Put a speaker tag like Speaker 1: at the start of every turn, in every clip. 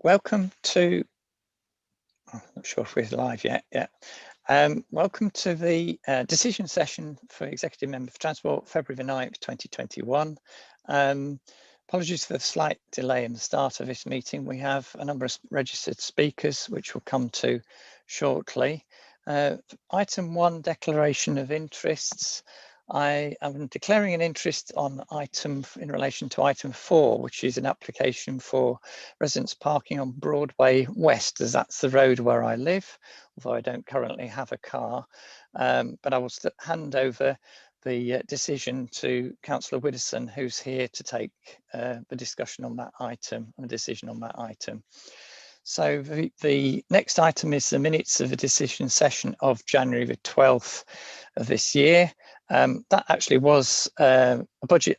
Speaker 1: Welcome to, I'm not sure if we're live yet. Yeah. Welcome to the decision session for Executive Member for Transport, February the 9th, 2021. Apologies for the slight delay in the start of this meeting. We have a number of registered speakers, which we'll come to shortly. Item 1, declaration of interests. I am declaring an interest on item in relation to item 4, which is an application for residents parking on Broadway West, as that's the road where I live, although I don't currently have a car. But I will hand over the decision to Councillor Widdowson, who's here to take the discussion on that item and the decision on that item. So the next item is the minutes of the decision session of January the 12th of this year. That actually was a budget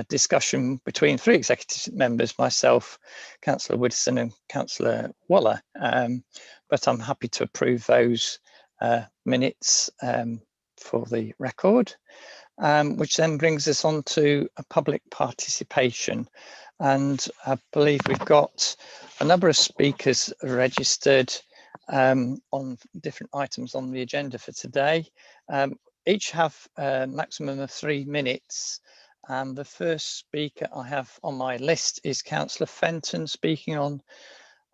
Speaker 1: discussion between 3 executive members, myself, Councillor Widdowson and Councillor Waller. But I'm happy to approve those minutes for the record, which then brings us on to a public participation. And I believe we've got a number of speakers registered on different items on the agenda for today. Each have a maximum of 3 minutes. And the first speaker I have on my list is Councillor Fenton, speaking on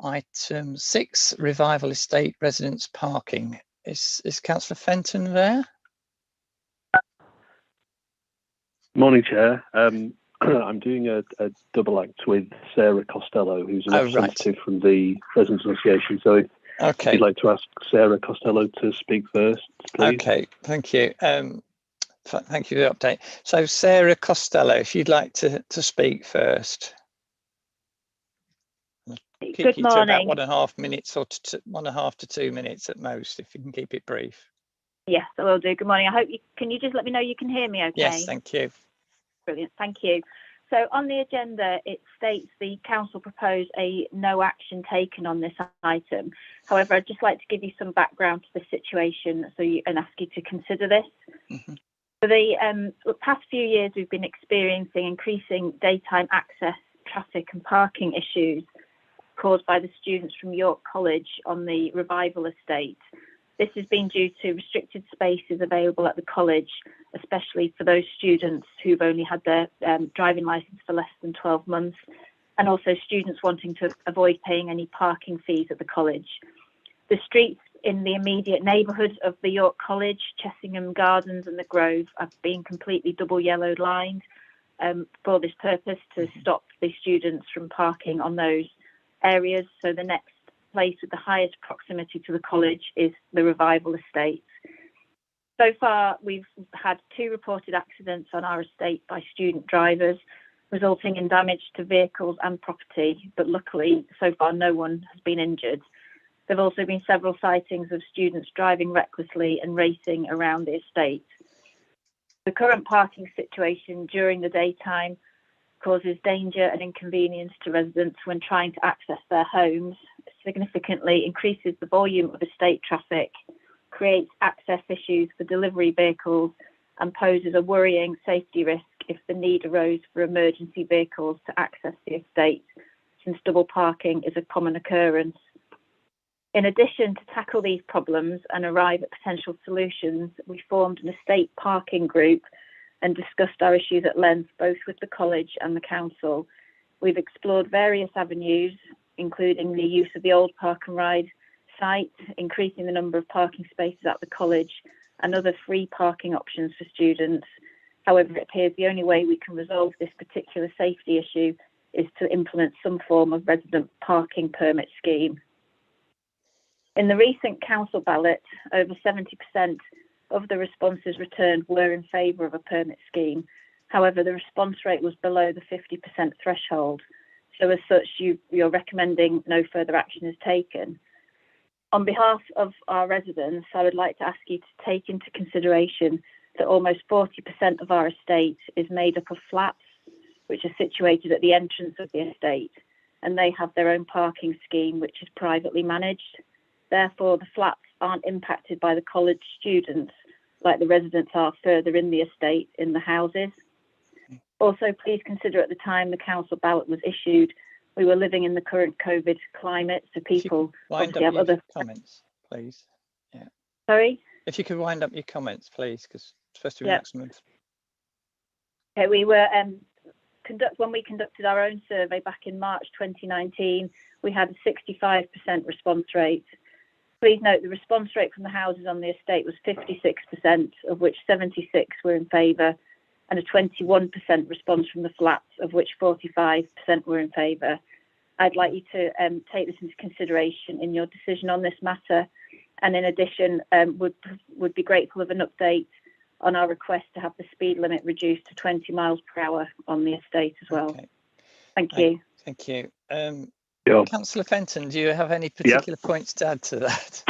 Speaker 1: item 6, Revival Estate Residents Parking. Is Councillor Fenton there?
Speaker 2: Morning, Chair. I'm doing a double act with Sarah Costello, who's an representative from the Residents Association. So if you'd like to ask Sarah Costello to speak first, please. Okay,
Speaker 1: thank you. Thank you for the update. So Sarah Costello, if you'd like to speak first.
Speaker 3: Good morning.
Speaker 1: To about 1.5 minutes or 1.5 to 2 minutes at most, if you can keep it brief.
Speaker 3: Yes, I will do. Good morning. I hope can you just let me know you can hear me okay?
Speaker 1: Yes, thank you.
Speaker 3: Brilliant, thank you. So on the agenda, it states the council proposed a no action taken on this item. However, I'd just like to give you some background to the situation and ask you to consider this. Mm-hmm. For the past few years, we've been experiencing increasing daytime access, traffic and parking issues caused by the students from York College on the Revival Estate. This has been due to restricted spaces available at the college, especially for those students who've only had their driving licence for less than 12 months, and also students wanting to avoid paying any parking fees at the college. The streets in the immediate neighbourhood of the York College, Chessingham Gardens and the Grove have been completely double yellowed lined for this purpose, to stop the students from parking on those areas. So the next place with the highest proximity to the college is the Revival Estate. So far, we've had 2 reported accidents on our estate by student drivers, resulting in damage to vehicles and property, but luckily, so far, no one has been injured. There have also been several sightings of students driving recklessly and racing around the estate. The current parking situation during the daytime causes danger and inconvenience to residents when trying to access their homes, significantly increases the volume of estate traffic, creates access issues for delivery vehicles, and poses a worrying safety risk if the need arose for emergency vehicles to access the estate, since double parking is a common occurrence. In addition, to tackle these problems and arrive at potential solutions, we formed an estate parking group and discussed our issues at length, both with the college and the council. We've explored various avenues, including the use of the old park and ride site, increasing the number of parking spaces at the college, and other free parking options for students. However, it appears the only way we can resolve this particular safety issue is to implement some form of resident parking permit scheme. In the recent council ballot, over 70% of the responses returned were in favour of a permit scheme. However, the response rate was below the 50% threshold. So as such, you're recommending no further action is taken. On behalf of our residents, I would like to ask you to take into consideration that almost 40% of our estate is made up of flats, which are situated at the entrance of the estate, and they have their own parking scheme, which is privately managed. Therefore, the flats aren't impacted by the college students like the residents are further in the estate in the houses. Also, please consider at the time the council ballot was issued, we were living in the current COVID climate, so people obviously have other
Speaker 1: comments, please. Yeah.
Speaker 3: Sorry?
Speaker 1: If you could wind up your comments, please, because it's supposed to be maximum.
Speaker 3: Okay, we were when we conducted our own survey back in March 2019, we had a 65% response rate. Please note the response rate from the houses on the estate was 56%, of which 76 were in favour, and a 21% response from the flats, of which 45% were in favour. I'd like you to take this into consideration in your decision on this matter, and in addition, would be grateful of an update on our request to have the speed limit reduced to 20 miles per hour on the estate as well. Okay. Thank you.
Speaker 1: Thank you. Councillor Fenton, do you have any particular points to add to that?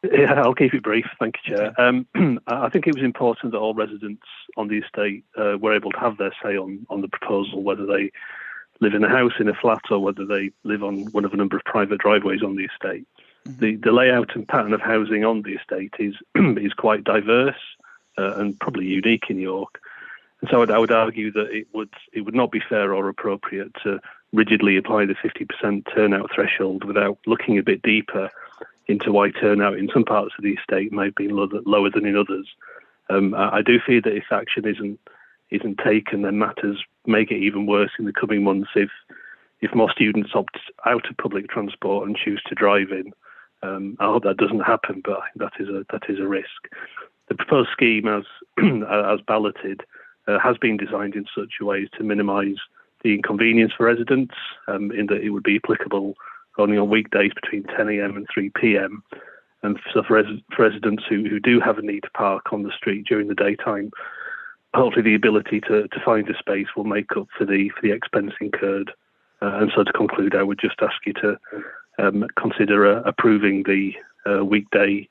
Speaker 2: Yeah, I'll keep it brief. Thank you, Chair. Okay. I think it was important that all residents on the estate were able to have their say on the proposal, whether they live in a house, in a flat, or whether they live on one of a number of private driveways on the estate. Mm-hmm. The layout and pattern of housing on the estate is quite diverse and probably unique in York. And so I would argue that it would not be fair or appropriate to rigidly apply the 50% turnout threshold without looking a bit deeper into why turnout in some parts of the estate may have been lower than in others. I do fear that if action isn't taken, then matters may get even worse in the coming months if more students opt out of public transport and choose to drive in. I hope that doesn't happen, but that is a risk. The proposed scheme, as balloted, has been designed in such a way as to minimise the inconvenience for residents, in that it would be applicable only on weekdays between 10 a.m. and 3 p.m. And so for residents who do have a need to park on the street during the daytime, hopefully the ability to find a space will make up for the expense incurred. And so to conclude, I would just ask you to consider approving the weekday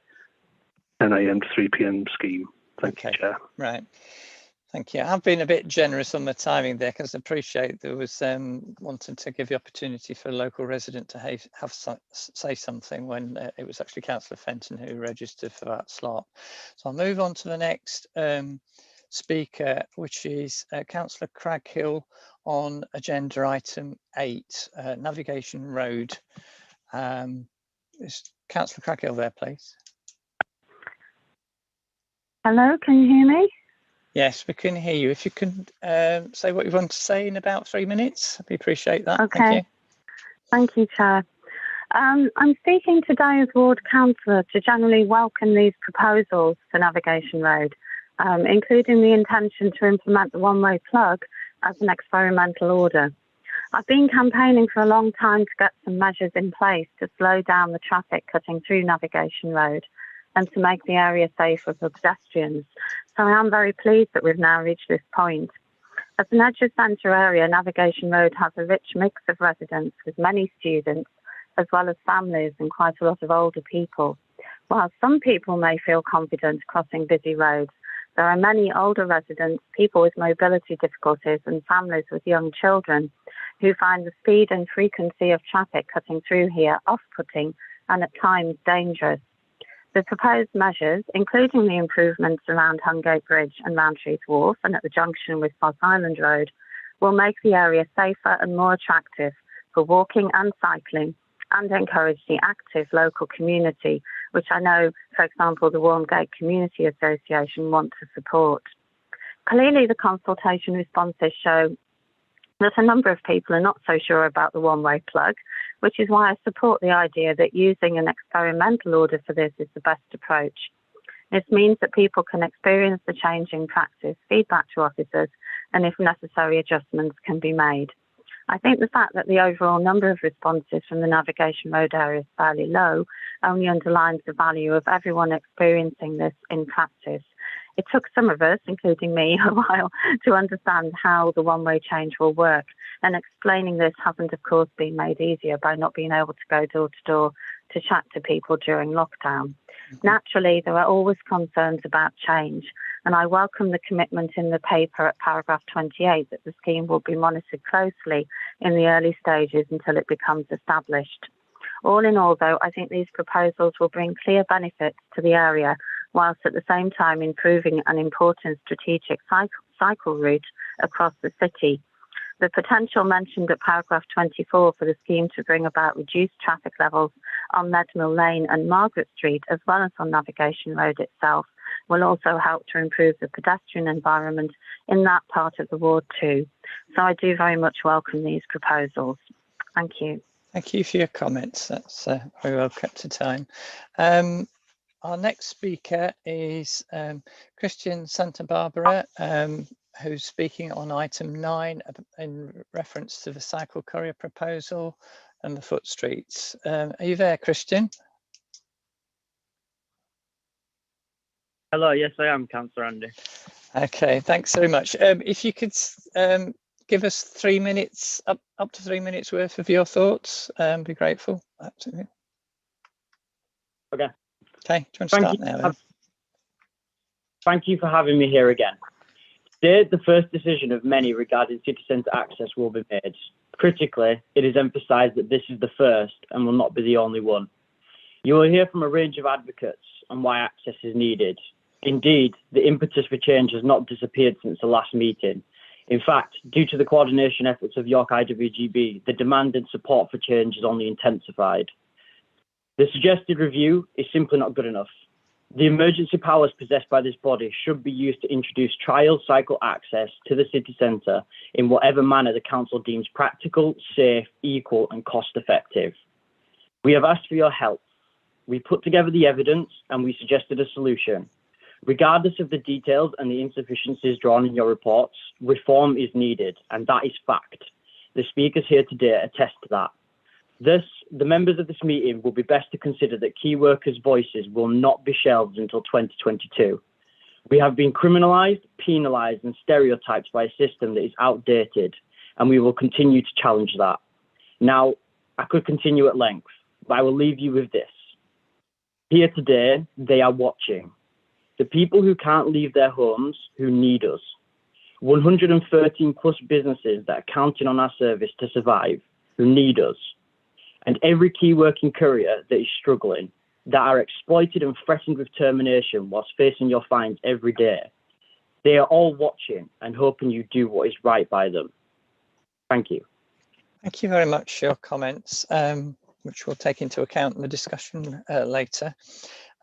Speaker 2: 10 a.m. to 3 p.m. scheme. Thank you, Chair.
Speaker 1: Right. Thank you. I've been a bit generous on the timing there because I appreciate there was wanting to give the opportunity for a local resident to say something when it was actually Councillor Fenton who registered for that slot. So I'll move on to the next speaker, which is Councillor Craghill on agenda item 8, Navigation Road. Is Councillor Craghill there, please?
Speaker 4: Hello, can you hear me?
Speaker 1: Yes, we can hear you. If you can say what you want to say in about 3 minutes, I'd appreciate that.
Speaker 4: Okay.
Speaker 1: Thank you.
Speaker 4: Thank you, Chair. I'm speaking today as Ward Councillor to generally welcome these proposals for Navigation Road, including the intention to implement the one-way plug as an experimental order. I've been campaigning for a long time to get some measures in place to slow down the traffic cutting through Navigation Road and to make the area safer for pedestrians. So I am very pleased that we've now reached this point. As an edge centre area, Navigation Road has a rich mix of residents with many students, as well as families and quite a lot of older people. While some people may feel confident crossing busy roads, there are many older residents, people with mobility difficulties and families with young children who find the speed and frequency of traffic cutting through here off-putting and at times dangerous. The proposed measures, including the improvements around Hungate Bridge and Roundtrees Wharf and at the junction with Foss Island Road, will make the area safer and more attractive for walking and cycling and encourage the active local community, which I know, for example, the Walmgate Community Association want to support. Clearly, the consultation responses show that a number of people are not so sure about the one-way plug, which is why I support the idea that using an experimental order for this is the best approach. This means that people can experience the change in practice, feedback to officers, and if necessary, adjustments can be made. I think the fact that the overall number of responses from the Navigation Road area is fairly low only underlines the value of everyone experiencing this in practice. It took some of us, including me, a while to understand how the one-way change will work, and explaining this hasn't, of course, been made easier by not being able to go door to door to chat to people during lockdown. Naturally, there are always concerns about change, and I welcome the commitment in the paper at paragraph 28 that the scheme will be monitored closely in the early stages until it becomes established. All in all, though, I think these proposals will bring clear benefits to the area, whilst at the same time improving an important strategic cycle route across the city. The potential mentioned at paragraph 24 for the scheme to bring about reduced traffic levels on Leadmill Lane and Margaret Street, as well as on Navigation Road itself, will also help to improve the pedestrian environment in that part of the ward too. So I do very much welcome these proposals. Thank you.
Speaker 1: Thank you for your comments. That's very well kept to time. Our next speaker is Christian Santa Barbara, who's speaking on item 9 in reference to the Cycle Courier proposal and the Footstreets. Are you there, Christian?
Speaker 5: Hello, yes I am, Councillor Andy.
Speaker 1: Okay, thanks very much. If you could give us 3 minutes, up to 3 minutes worth of your thoughts, be grateful. Absolutely.
Speaker 5: Okay.
Speaker 1: Okay, do you want to start now then?
Speaker 5: Thank you for having me here again. Today, the first decision of many regarding city centre access will be made. Critically, it is emphasised that this is the first and will not be the only one. You will hear from a range of advocates on why access is needed. Indeed, the impetus for change has not disappeared since the last meeting. In fact, due to the coordination efforts of York IWGB, the demand and support for change has only intensified. The suggested review is simply not good enough. The emergency powers possessed by this body should be used to introduce trial cycle access to the city centre in whatever manner the council deems practical, safe, equal and cost effective. We have asked for your help. We put together the evidence and we suggested a solution. Regardless of the details and the insufficiencies drawn in your reports, reform is needed, and that is fact. The speakers here today attest to that. Thus, the members of this meeting will be best to consider that key workers' voices will not be shelved until 2022. We have been criminalised, penalised and stereotyped by a system that is outdated, and we will continue to challenge that. Now, I could continue at length, but I will leave you with this. Here today, they are watching. The people who can't leave their homes, who need us. 113 plus businesses that are counting on our service to survive, who need us. And every key working courier that is struggling, that are exploited and threatened with termination whilst facing your fines every day. They are all watching and hoping you do what is right by them. Thank you.
Speaker 1: Thank you very much for your comments, which we'll take into account in the discussion later.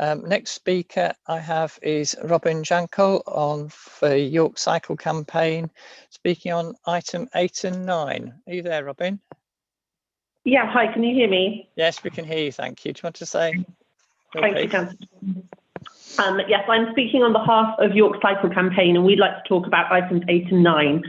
Speaker 1: Next speaker I have is Robin Jankel on the York Cycle campaign, speaking on item 8 and 9. Are you there, Robin?
Speaker 6: Yeah, hi, can you hear me?
Speaker 1: Yes, we can hear you, thank you. Do you want to say?
Speaker 6: Thank you, Councillor. Yes, I'm speaking on behalf of York Cycle campaign and we'd like to talk about items 8 and 9.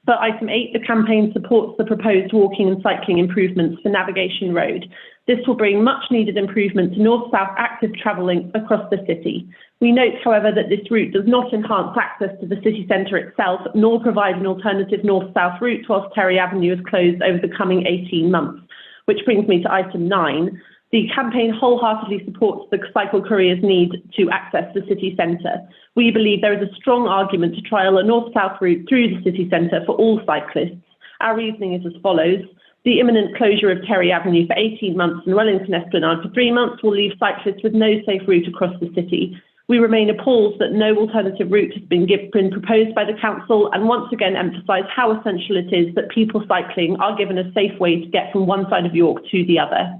Speaker 6: For item 8, the campaign supports the proposed walking and cycling improvements for Navigation Road. This will bring much needed improvement to north-south active travelling across the city. We note, however, that this route does not enhance access to the city centre itself, nor provide an alternative north-south route whilst Terry Avenue is closed over the coming 18 months. Which brings me to item 9. The campaign wholeheartedly supports the Cycle Courier's need to access the city centre. We believe there is a strong argument to trial a north-south route through the city centre for all cyclists. Our reasoning is as follows. The imminent closure of Terry Avenue for 18 months and Wellington Esplanade for 3 months will leave cyclists with no safe route across the city. We remain appalled that no alternative route has been proposed by the council and once again emphasise how essential it is that people cycling are given a safe way to get from one side of York to the other.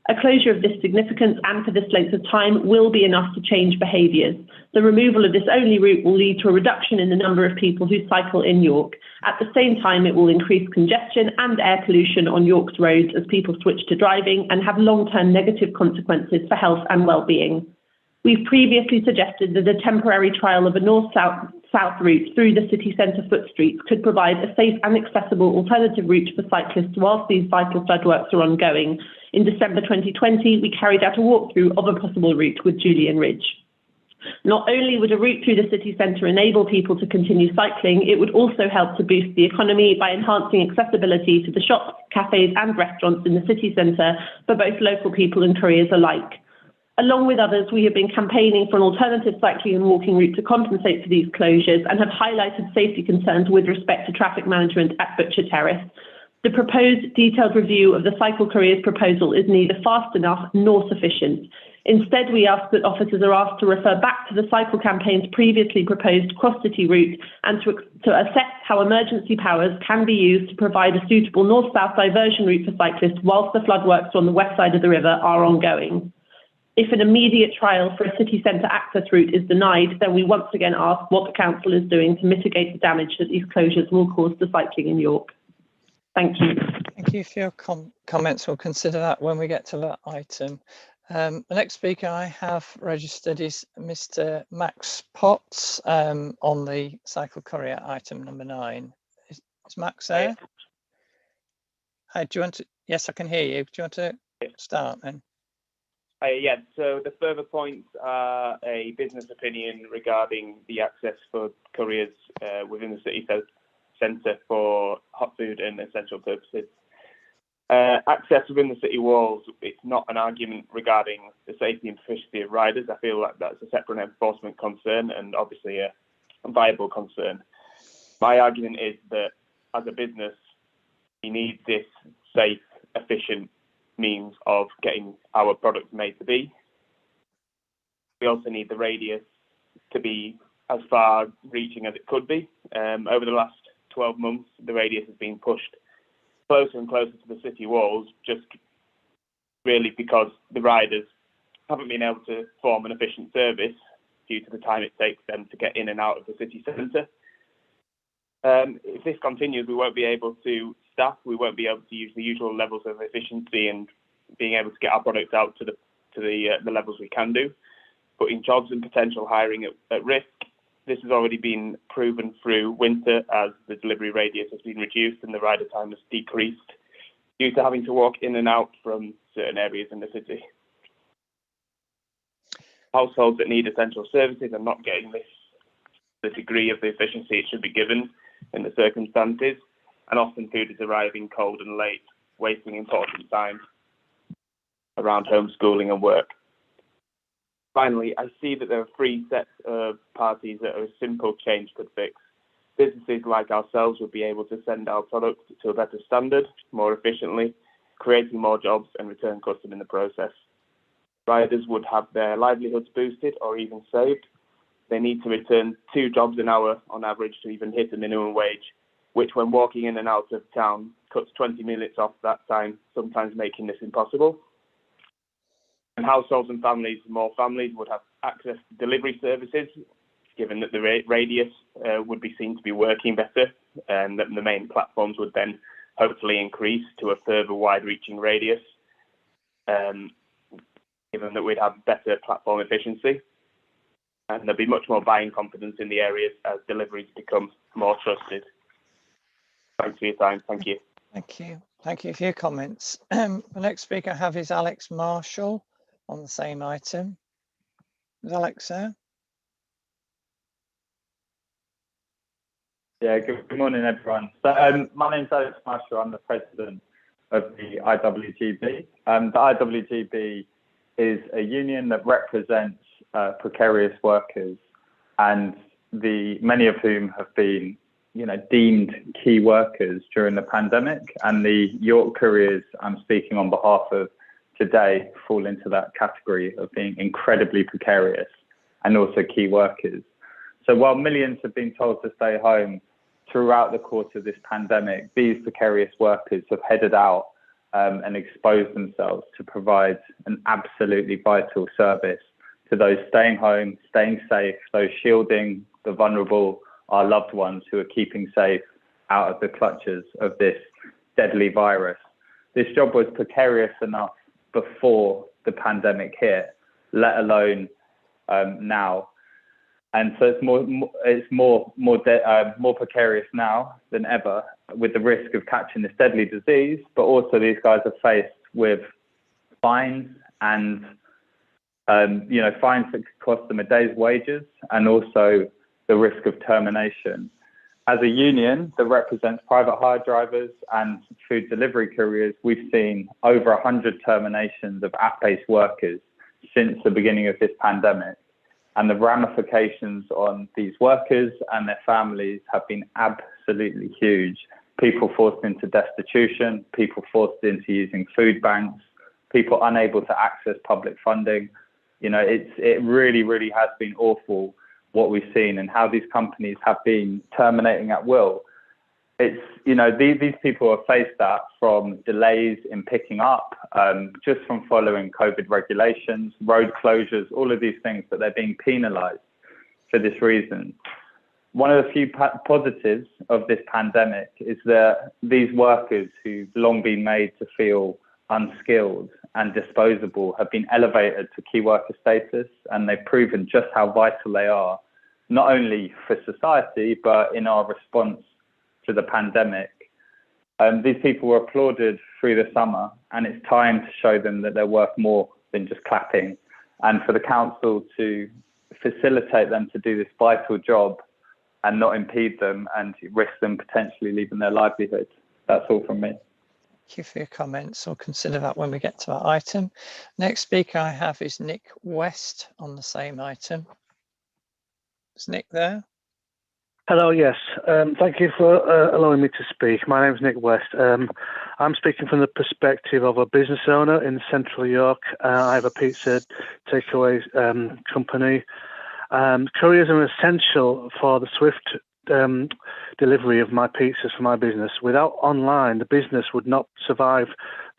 Speaker 6: A closure of this significance and for this length of time will be enough to change behaviours. The removal of this only route will lead to a reduction in the number of people who cycle in York. At the same time, it will increase congestion and air pollution on York's roads as people switch to driving and have long-term negative consequences for health and well-being. We've previously suggested that a temporary trial of a north-south route through the city centre Footstreets could provide a safe and accessible alternative route for cyclists whilst these vital floodworks are ongoing. In December 2020, we carried out a walkthrough of a possible route with Julian Ridge. Not only would a route through the city centre enable people to continue cycling, it would also help to boost the economy by enhancing accessibility to the shops, cafes and restaurants in the city centre for both local people and couriers alike. Along with others, we have been campaigning for an alternative cycling and walking route to compensate for these closures and have highlighted safety concerns with respect to traffic management at Butcher Terrace. The proposed detailed review of the Cycle Courier's proposal is neither fast enough nor sufficient. Instead, we ask that officers are asked to refer back to the cycle campaign's previously proposed cross-city route and to assess how emergency powers can be used to provide a suitable north-south diversion route for cyclists whilst the floodworks on the west side of the river are ongoing. If an immediate trial for a city centre access route is denied, then we once again ask what the council is doing to mitigate the damage that these closures will cause to cycling in York. Thank you.
Speaker 1: Thank you for your comments. We'll consider that when we get to that item. The next speaker I have registered is Mr. Max Potts on the Cycle Courier item number 9. Is Max there? Hi, do you want to? Yes, I can hear you. Do you want to start then?
Speaker 7: Yeah, so the further points are a business opinion regarding the access for couriers within the city centre for hot food and essential purposes. Access within the city walls, it's not an argument regarding the safety and efficiency of riders. I feel like that's a separate enforcement concern and obviously a viable concern. My argument is that as a business, we need this safe, efficient means of getting our products made to be. We also need the radius to be as far reaching as it could be. Over the last 12 months, the radius has been pushed closer and closer to the city walls, just really because the riders haven't been able to form an efficient service due to the time it takes them to get in and out of the city centre. If this continues, we won't be able to staff, we won't be able to use the usual levels of efficiency and being able to get our products out to the levels we can do, putting jobs and potential hiring at risk. This has already been proven through winter as the delivery radius has been reduced and the rider time has decreased due to having to walk in and out from certain areas in the city. Households that need essential services are not getting the degree of the efficiency it should be given in the circumstances, and often food is arriving cold and late, wasting important time around homeschooling and work. Finally, I see that there are 3 sets of parties that a simple change could fix. Businesses like ourselves would be able to send our products to a better standard, more efficiently, creating more jobs and return custom in the process. Riders would have their livelihoods boosted or even saved. They need to return 2 jobs an hour on average to even hit a minimum wage, which when walking in and out of town cuts 20 minutes off that time, sometimes making this impossible. And households and families, more families would have access to delivery services, given that the radius would be seen to be working better, and that the main platforms would then hopefully increase to a further wide-reaching radius, given that we'd have better platform efficiency. And there'll be much more buying confidence in the areas as deliveries become more trusted. Thanks for your time. Thank you.
Speaker 1: Thank you. Thank you for your comments. The next speaker I have is Alex Marshall on the same item. Is Alex there?
Speaker 8: Yeah, good morning, everyone. So my name's Alex Marshall. I'm the president of the IWGB. The IWGB is a union that represents precarious workers, and many of whom have been, deemed key workers during the pandemic. And the York Couriers I'm speaking on behalf of today fall into that category of being incredibly precarious and also key workers. So while millions have been told to stay home throughout the course of this pandemic, these precarious workers have headed out and exposed themselves to provide an absolutely vital service to those staying home, staying safe, those shielding the vulnerable, our loved ones who are keeping safe out of the clutches of this deadly virus. This job was precarious enough before the pandemic hit, let alone now. And so it's more precarious now than ever, with the risk of catching this deadly disease. But also these guys are faced with fines and fines that could cost them a day's wages, and also the risk of termination. As a union that represents private hire drivers and food delivery couriers, we've seen over 100 terminations of app-based workers since the beginning of this pandemic. And the ramifications on these workers and their families have been absolutely huge. People forced into destitution, people forced into using food banks, people unable to access public funding, You know, it really, really has been awful what we've seen and how these companies have been terminating at will. It's, you know, these people are faced that from delays in picking up, just from following COVID regulations, road closures, all of these things, but they're being penalized for this reason. One of the few positives of this pandemic is that these workers who've long been made to feel unskilled and disposable have been elevated to key worker status, and they've proven just how vital they are, not only for society, but in our response to the pandemic. These people were applauded through the summer, and it's time to show them that they're worth more than just clapping, and for the council to facilitate them to do this vital job and not impede them and risk them potentially leaving their livelihood. That's all from me.
Speaker 1: Thank you for your comments. We'll consider that when we get to that item. Next speaker I have is Nick West on the same item. Is Nick there?
Speaker 9: Hello, yes. Thank you for allowing me to speak. My name is Nick West. I'm speaking from the perspective of a business owner in Central York. I have a pizza takeaway company. Couriers are essential for the swift delivery of my pizzas for my business. Without online, the business would not survive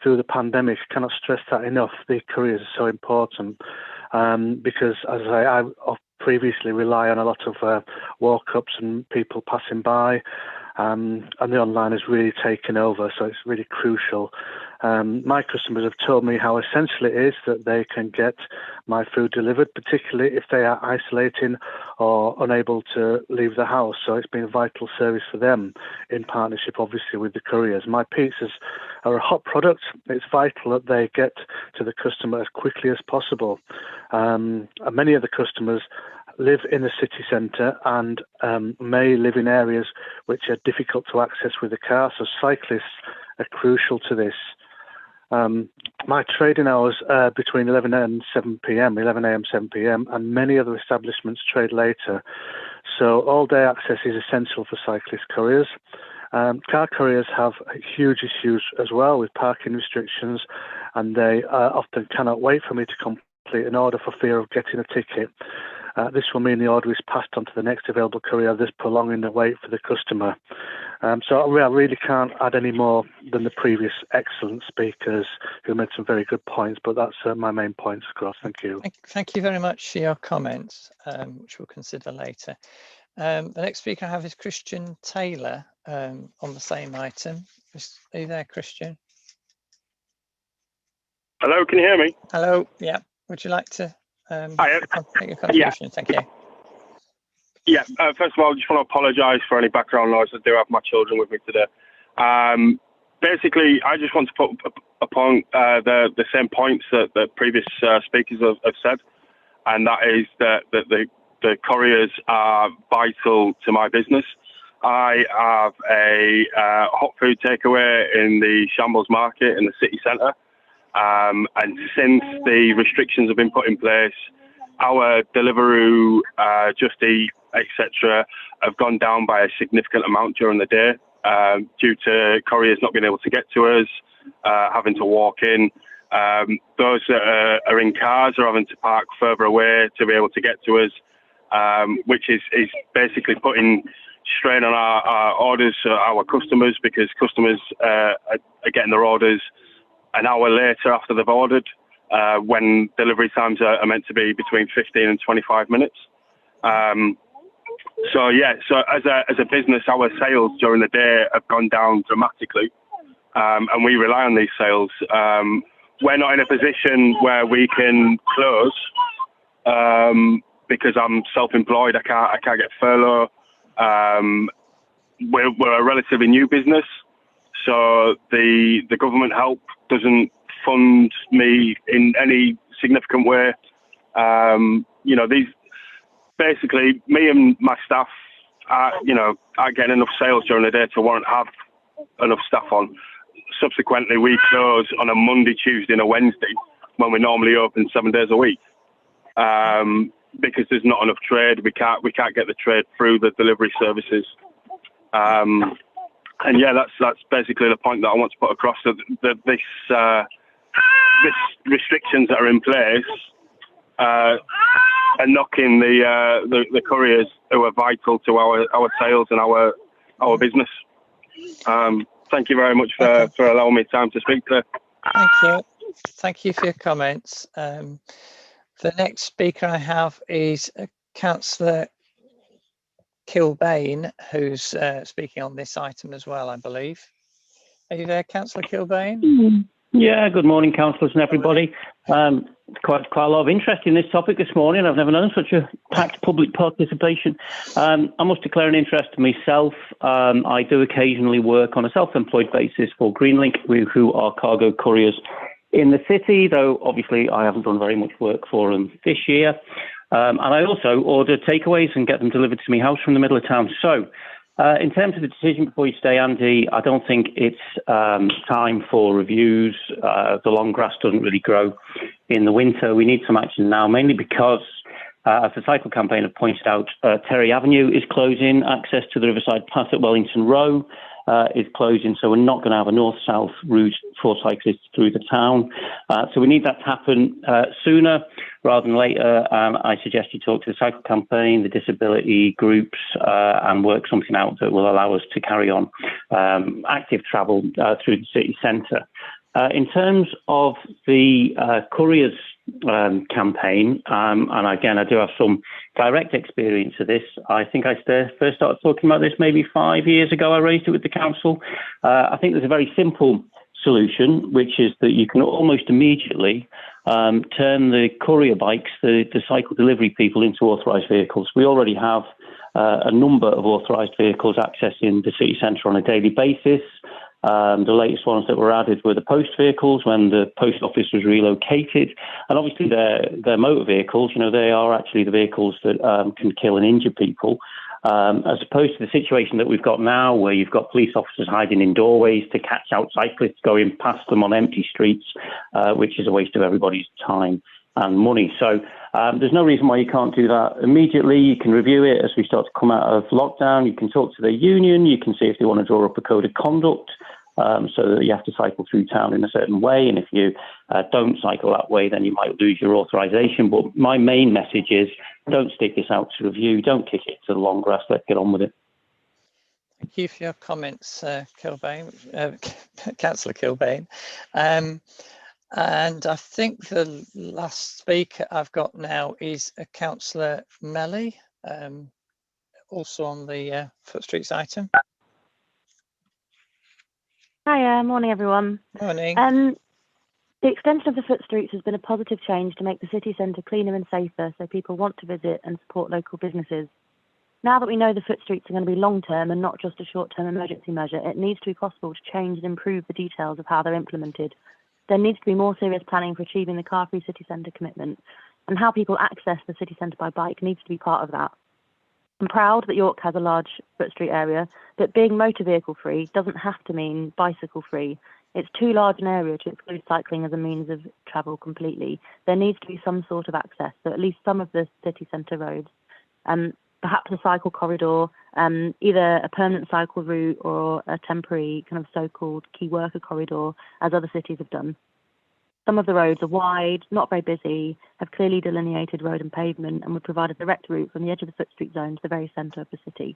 Speaker 9: through the pandemic. I cannot stress that enough. The couriers are so important because, as I previously rely on a lot of walk-ups and people passing by, and the online has really taken over, so it's really crucial. My customers have told me how essential it is that they can get my food delivered, particularly if they are isolating or unable to leave the house. So it's been a vital service for them in partnership, obviously, with the couriers. My pizzas are a hot product. It's vital that they get to the customer as quickly as possible. And many of the customers live in the city centre and may live in areas which are difficult to access with a car, so cyclists are crucial to this. My trading hours are between 11 and 7 p.m, 11 a.m, 7 p.m, and many other establishments trade later. So all-day access is essential for cyclist couriers. Car couriers have huge issues as well with parking restrictions, and they often cannot wait for me to complete an order for fear of getting a ticket. This will mean the order is passed on to the next available courier, thus prolonging the wait for the customer. So I really can't add any more than the previous excellent speakers who made some very good points, but that's my main points across. Thank you.
Speaker 1: Thank you very much for your comments, which we'll consider later. The next speaker I have is Christian Taylor on the same item. Are you there, Christian?
Speaker 10: Hello, can you hear me?
Speaker 1: Hello, yeah. Would you like to make your contribution? Yeah. Thank you.
Speaker 10: Yeah, first of all, I just want to apologise for any background noise. I do have my children with me today. Basically, I just want to put upon the same points that the previous speakers have said, and that is that the couriers are vital to my business. I have a hot food takeaway in the Shambles Market in the city centre, and since the restrictions have been put in place, our Deliveroo, Just Eat, etc., have gone down by a significant amount during the day due to couriers not being able to get to us, having to walk in. Those that are in cars are having to park further away to be able to get to us, which is basically putting strain on our orders, our customers, because customers are getting their orders an hour later after they've ordered, when delivery times are meant to be between 15 and 25 minutes. So as a business, our sales during the day have gone down dramatically, and we rely on these sales. We're not in a position where we can close because I'm self-employed. I can't get furlough. We're a relatively new business, so the government help doesn't fund me in any significant way. Basically, me and my staff are getting enough sales during the day to warrant have enough staff on. Subsequently, we close on a Monday, Tuesday, and a Wednesday when we normally open 7 days a week, because there's not enough trade. We can't get the trade through the delivery services. And yeah, that's basically the point that I want to put across. So this restrictions that are in place and knocking the couriers who are vital to our sales and our business. Thank you very much for allowing me time to speak there.
Speaker 1: Thank you. Thank you for your comments. The next speaker I have is Councillor Kilbane, who's speaking on this item as well, I believe. Are you there, Councillor Kilbane?
Speaker 11: Yeah, good morning, councillors and everybody. Quite a lot of interest in this topic this morning. I've never known such a packed public participation. I must declare an interest to myself. I do occasionally work on a self-employed basis for Greenlink, who are cargo couriers in the city, though obviously I haven't done very much work for them this year. And I also order takeaways and get them delivered to my house from the middle of town. So in terms of the decision before you stay, Andy, I don't think it's time for reviews. The long grass doesn't really grow in the winter. We need some action now, mainly because, as the cycle campaign have pointed out, Terry Avenue is closing. Access to the Riverside Path at Wellington Row is closing, so we're not going to have a north-south route for cyclists through the town. So we need that to happen sooner rather than later. I suggest you talk to the cycle campaign, the disability groups, and work something out that will allow us to carry on active travel through the city centre. In terms of the couriers campaign, and again, I do have some direct experience of this. I think I first started talking about this maybe 5 years ago. I raised it with the council. I think there's a very simple solution, which is that you can almost immediately turn the courier bikes, the cycle delivery people, into authorised vehicles. We already have a number of authorised vehicles accessing the city centre on a daily basis. The latest ones that were added were the post vehicles when the post office was relocated. And obviously they're motor vehicles, they are actually the vehicles that can kill and injure people, as opposed to the situation that we've got now where you've got police officers hiding in doorways to catch out cyclists going past them on empty streets, which is a waste of everybody's time and money. So there's no reason why you can't do that immediately. You can review it as we start to come out of lockdown. You can talk to the union. You can see if they want to draw up a code of conduct so that you have to cycle through town in a certain way. And if you don't cycle that way, then you might lose your authorisation. But my main message is don't stick this out to review. Don't kick it to the long grass. Let's get on with it.
Speaker 1: Thank you for your comments, Kilbane, Councillor Kilbane. And I think the last speaker I've got now is Councillor Melly, also on the Footstreets item.
Speaker 12: Hi, morning everyone.
Speaker 1: Morning.
Speaker 12: The extension of the Footstreets has been a positive change to make the city centre cleaner and safer so people want to visit and support local businesses. Now that we know the Footstreets are going to be long-term and not just a short-term emergency measure, it needs to be possible to change and improve the details of how they're implemented. There needs to be more serious planning for achieving the car-free city centre commitment, and how people access the city centre by bike needs to be part of that. I'm proud that York has a large Foot Street area, but being motor vehicle free doesn't have to mean bicycle free. It's too large an area to exclude cycling as a means of travel completely. There needs to be some sort of access, so at least some of the city centre roads, perhaps a cycle corridor, either a permanent cycle route or a temporary kind of so-called key worker corridor, as other cities have done. Some of the roads are wide, not very busy, have clearly delineated road and pavement, and would provide a direct route from the edge of the Foot Street zone to the very centre of the city.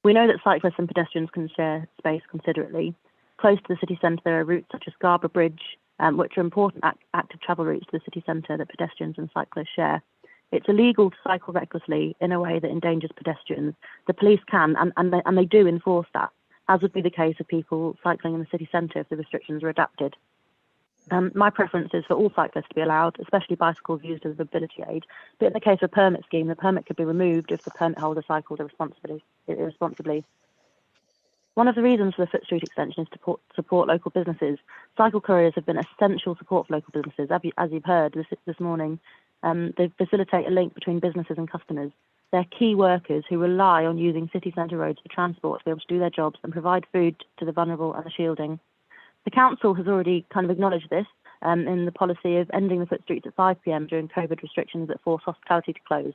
Speaker 12: We know that cyclists and pedestrians can share space considerately. Close to the city centre, there are routes such as Scarborough Bridge, which are important active travel routes to the city centre that pedestrians and cyclists share. It's illegal to cycle recklessly in a way that endangers pedestrians. The police can, and they do enforce that, as would be the case of people cycling in the city centre if the restrictions are adapted. My preference is for all cyclists to be allowed, especially bicycles used as a mobility aid. But in the case of a permit scheme, the permit could be removed if the permit holder cycled irresponsibly. One of the reasons for the Foot Street extension is to support local businesses. Cycle couriers have been essential support for local businesses, as you've heard this morning. They facilitate a link between businesses and customers. They're key workers who rely on using city centre roads for transport to be able to do their jobs and provide food to the vulnerable and the shielding. The council has already kind of acknowledged this in the policy of ending the Foot Streets at 5 p.m. during COVID restrictions that force hospitality to close.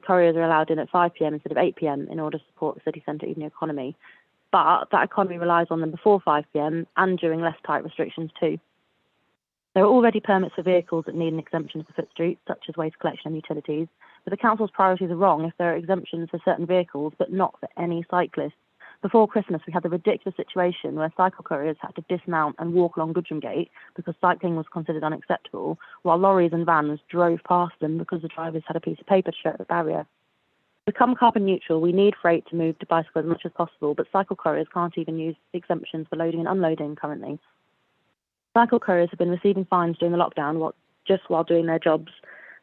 Speaker 12: Couriers are allowed in at 5 p.m. instead of 8 p.m. in order to support the city centre evening economy. But that economy relies on them before 5 p.m. and during less tight restrictions too. There are already permits for vehicles that need an exemption for foot streets, such as waste collection and utilities, but the council's priorities are wrong if there are exemptions for certain vehicles, but not for any cyclists. Before Christmas, we had the ridiculous situation where cycle couriers had to dismount and walk along Goodrum Gate because cycling was considered unacceptable, while lorries and vans drove past them because the drivers had a piece of paper to show the barrier. To become carbon neutral, we need freight to move to bicycle as much as possible, but cycle couriers can't even use exemptions for loading and unloading currently. Cycle couriers have been receiving fines during the lockdown just while doing their jobs.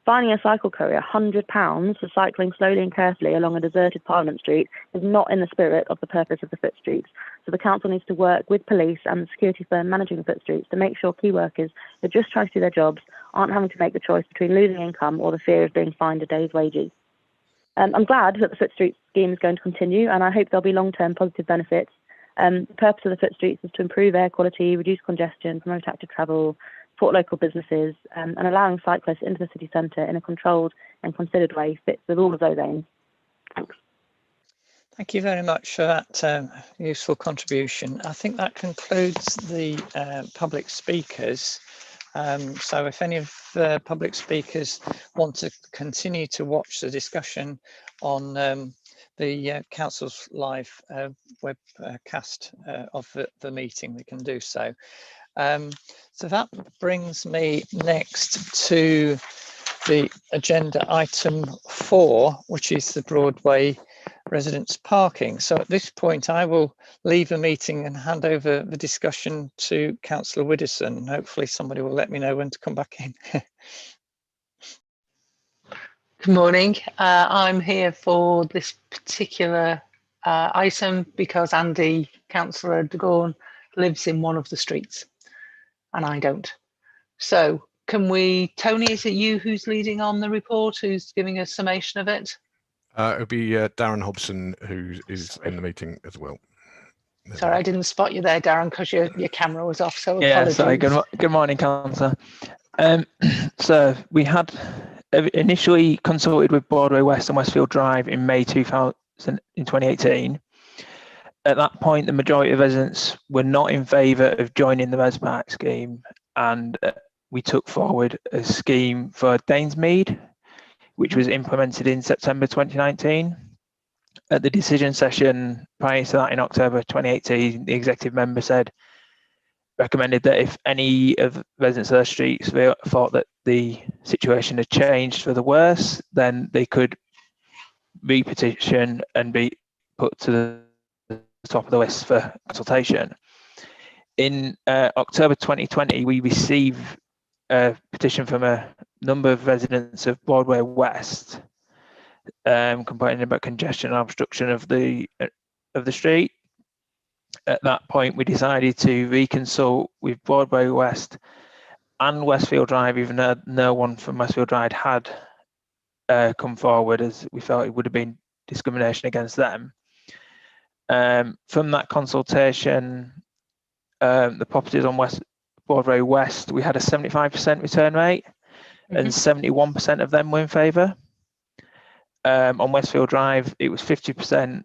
Speaker 12: Fining a cycle courier £100 for cycling slowly and carefully along a deserted Parliament Street is not in the spirit of the purpose of the foot streets. So the council needs to work with police and the security firm managing the foot streets to make sure key workers who just try to do their jobs aren't having to make the choice between losing income or the fear of being fined a day's wages. I'm glad that the foot street scheme is going to continue, and I hope there'll be long-term positive benefits. The purpose of the foot streets is to improve air quality, reduce congestion, promote active travel, support local businesses, and allowing cyclists into the city centre in a controlled and considered way fits with all of those aims. Thanks.
Speaker 1: Thank you very much for that useful contribution. I think that concludes the public speakers. So if any of the public speakers want to continue to watch the discussion on the council's live webcast of the meeting, we can do so. So that brings me next to the agenda item 4, which is the Broadway residents parking. So at this point, I will leave the meeting and hand over the discussion to Councillor Widdowson. Hopefully somebody will let me know when to come back in.
Speaker 13: Good morning. I'm here for this particular item because Andy, Councillor de Gorn, lives in one of the streets and I don't. So can we, Tony, is it you who's leading on the report, who's giving a summation of it?
Speaker 14: It'll be Darren Hobson, who is in the meeting as well.
Speaker 13: Sorry, I didn't spot you there, Darren, because your camera was off, so
Speaker 15: yeah,
Speaker 13: apologies.
Speaker 15: Sorry, good morning, Councillor. So we had initially consulted with Broadway West and Westfield Drive in May 2018. At that point, the majority of residents were not in favour of joining the Res Park scheme, and we took forward a scheme for Danesmead, which was implemented in September 2019. At the decision session prior to that in October 2018, the executive member recommended that if any of the residents of those streets thought that the situation had changed for the worse, then they could re-petition and be put to the top of the list for consultation. In October 2020, we received a petition from a number of residents of Broadway West complaining about congestion and obstruction of the street. At that point, we decided to reconsult with Broadway West and Westfield Drive, even though no one from Westfield Drive had come forward, as we felt it would have been discrimination against them. From that consultation, the properties on Broadway West, we had a 75% return rate, and 71% of them were in favour. On Westfield Drive, it was 50%,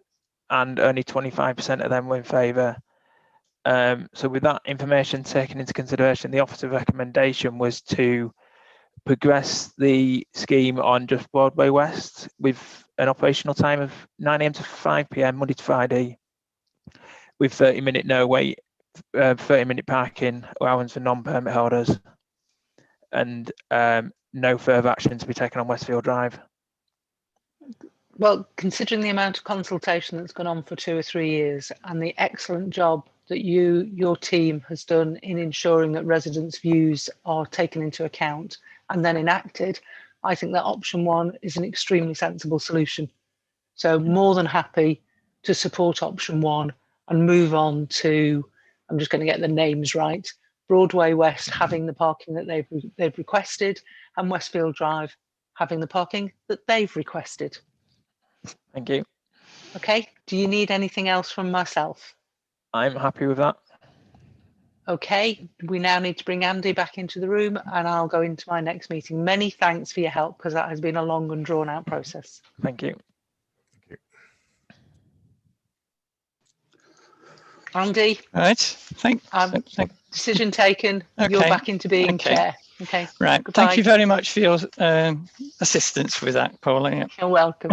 Speaker 15: and only 25% of them were in favour. So with that information taken into consideration, the officer's recommendation was to progress the scheme on just Broadway West with an operational time of 9 AM to 5 PM, Monday to Friday, with 30-minute no wait, 30-minute parking allowance for non-permit holders, and no further action to be taken on Westfield Drive.
Speaker 13: Well, considering the amount of consultation that's gone on for 2 or 3 years and the excellent job that your team has done in ensuring that residents' views are taken into account and then enacted, I think that option 1 is an extremely sensible solution. So more than happy to support option 1 and move on to, I'm just going to get the names right, Broadway West having the parking that they've requested, and Westfield Drive having the parking that they've requested.
Speaker 15: Thank you.
Speaker 13: Okay, do you need anything else from myself?
Speaker 15: I'm happy with that.
Speaker 13: Okay, we now need to bring Andy back into the room and I'll go into my next meeting. Many thanks for your help, because that has been a long and drawn out process.
Speaker 15: Thank you.
Speaker 13: Andy.
Speaker 1: Right. Thank.
Speaker 13: Decision taken.
Speaker 1: Okay.
Speaker 13: You're back into being chair. Okay.
Speaker 1: Right.
Speaker 13: Goodbye.
Speaker 1: Thank you very much for your assistance with that, Paula. Yeah.
Speaker 13: You're welcome.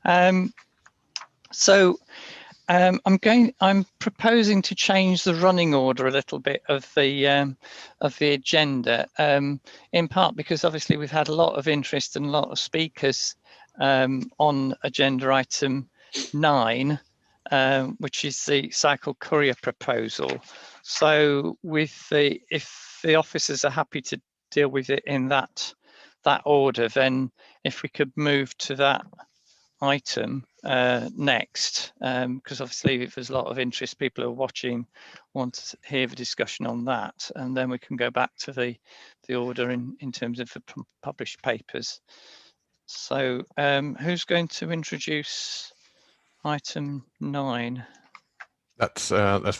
Speaker 1: I'm proposing to change the running order a little bit of the agenda, in part because obviously we've had a lot of interest and a lot of speakers on agenda item 9, which is the cycle courier proposal. So if the officers are happy to deal with it in that order, then if we could move to that item next, because obviously if there's a lot of interest, people who are watching want to hear the discussion on that, and then we can go back to the order in terms of the published papers. So who's going to introduce item 9?
Speaker 14: That's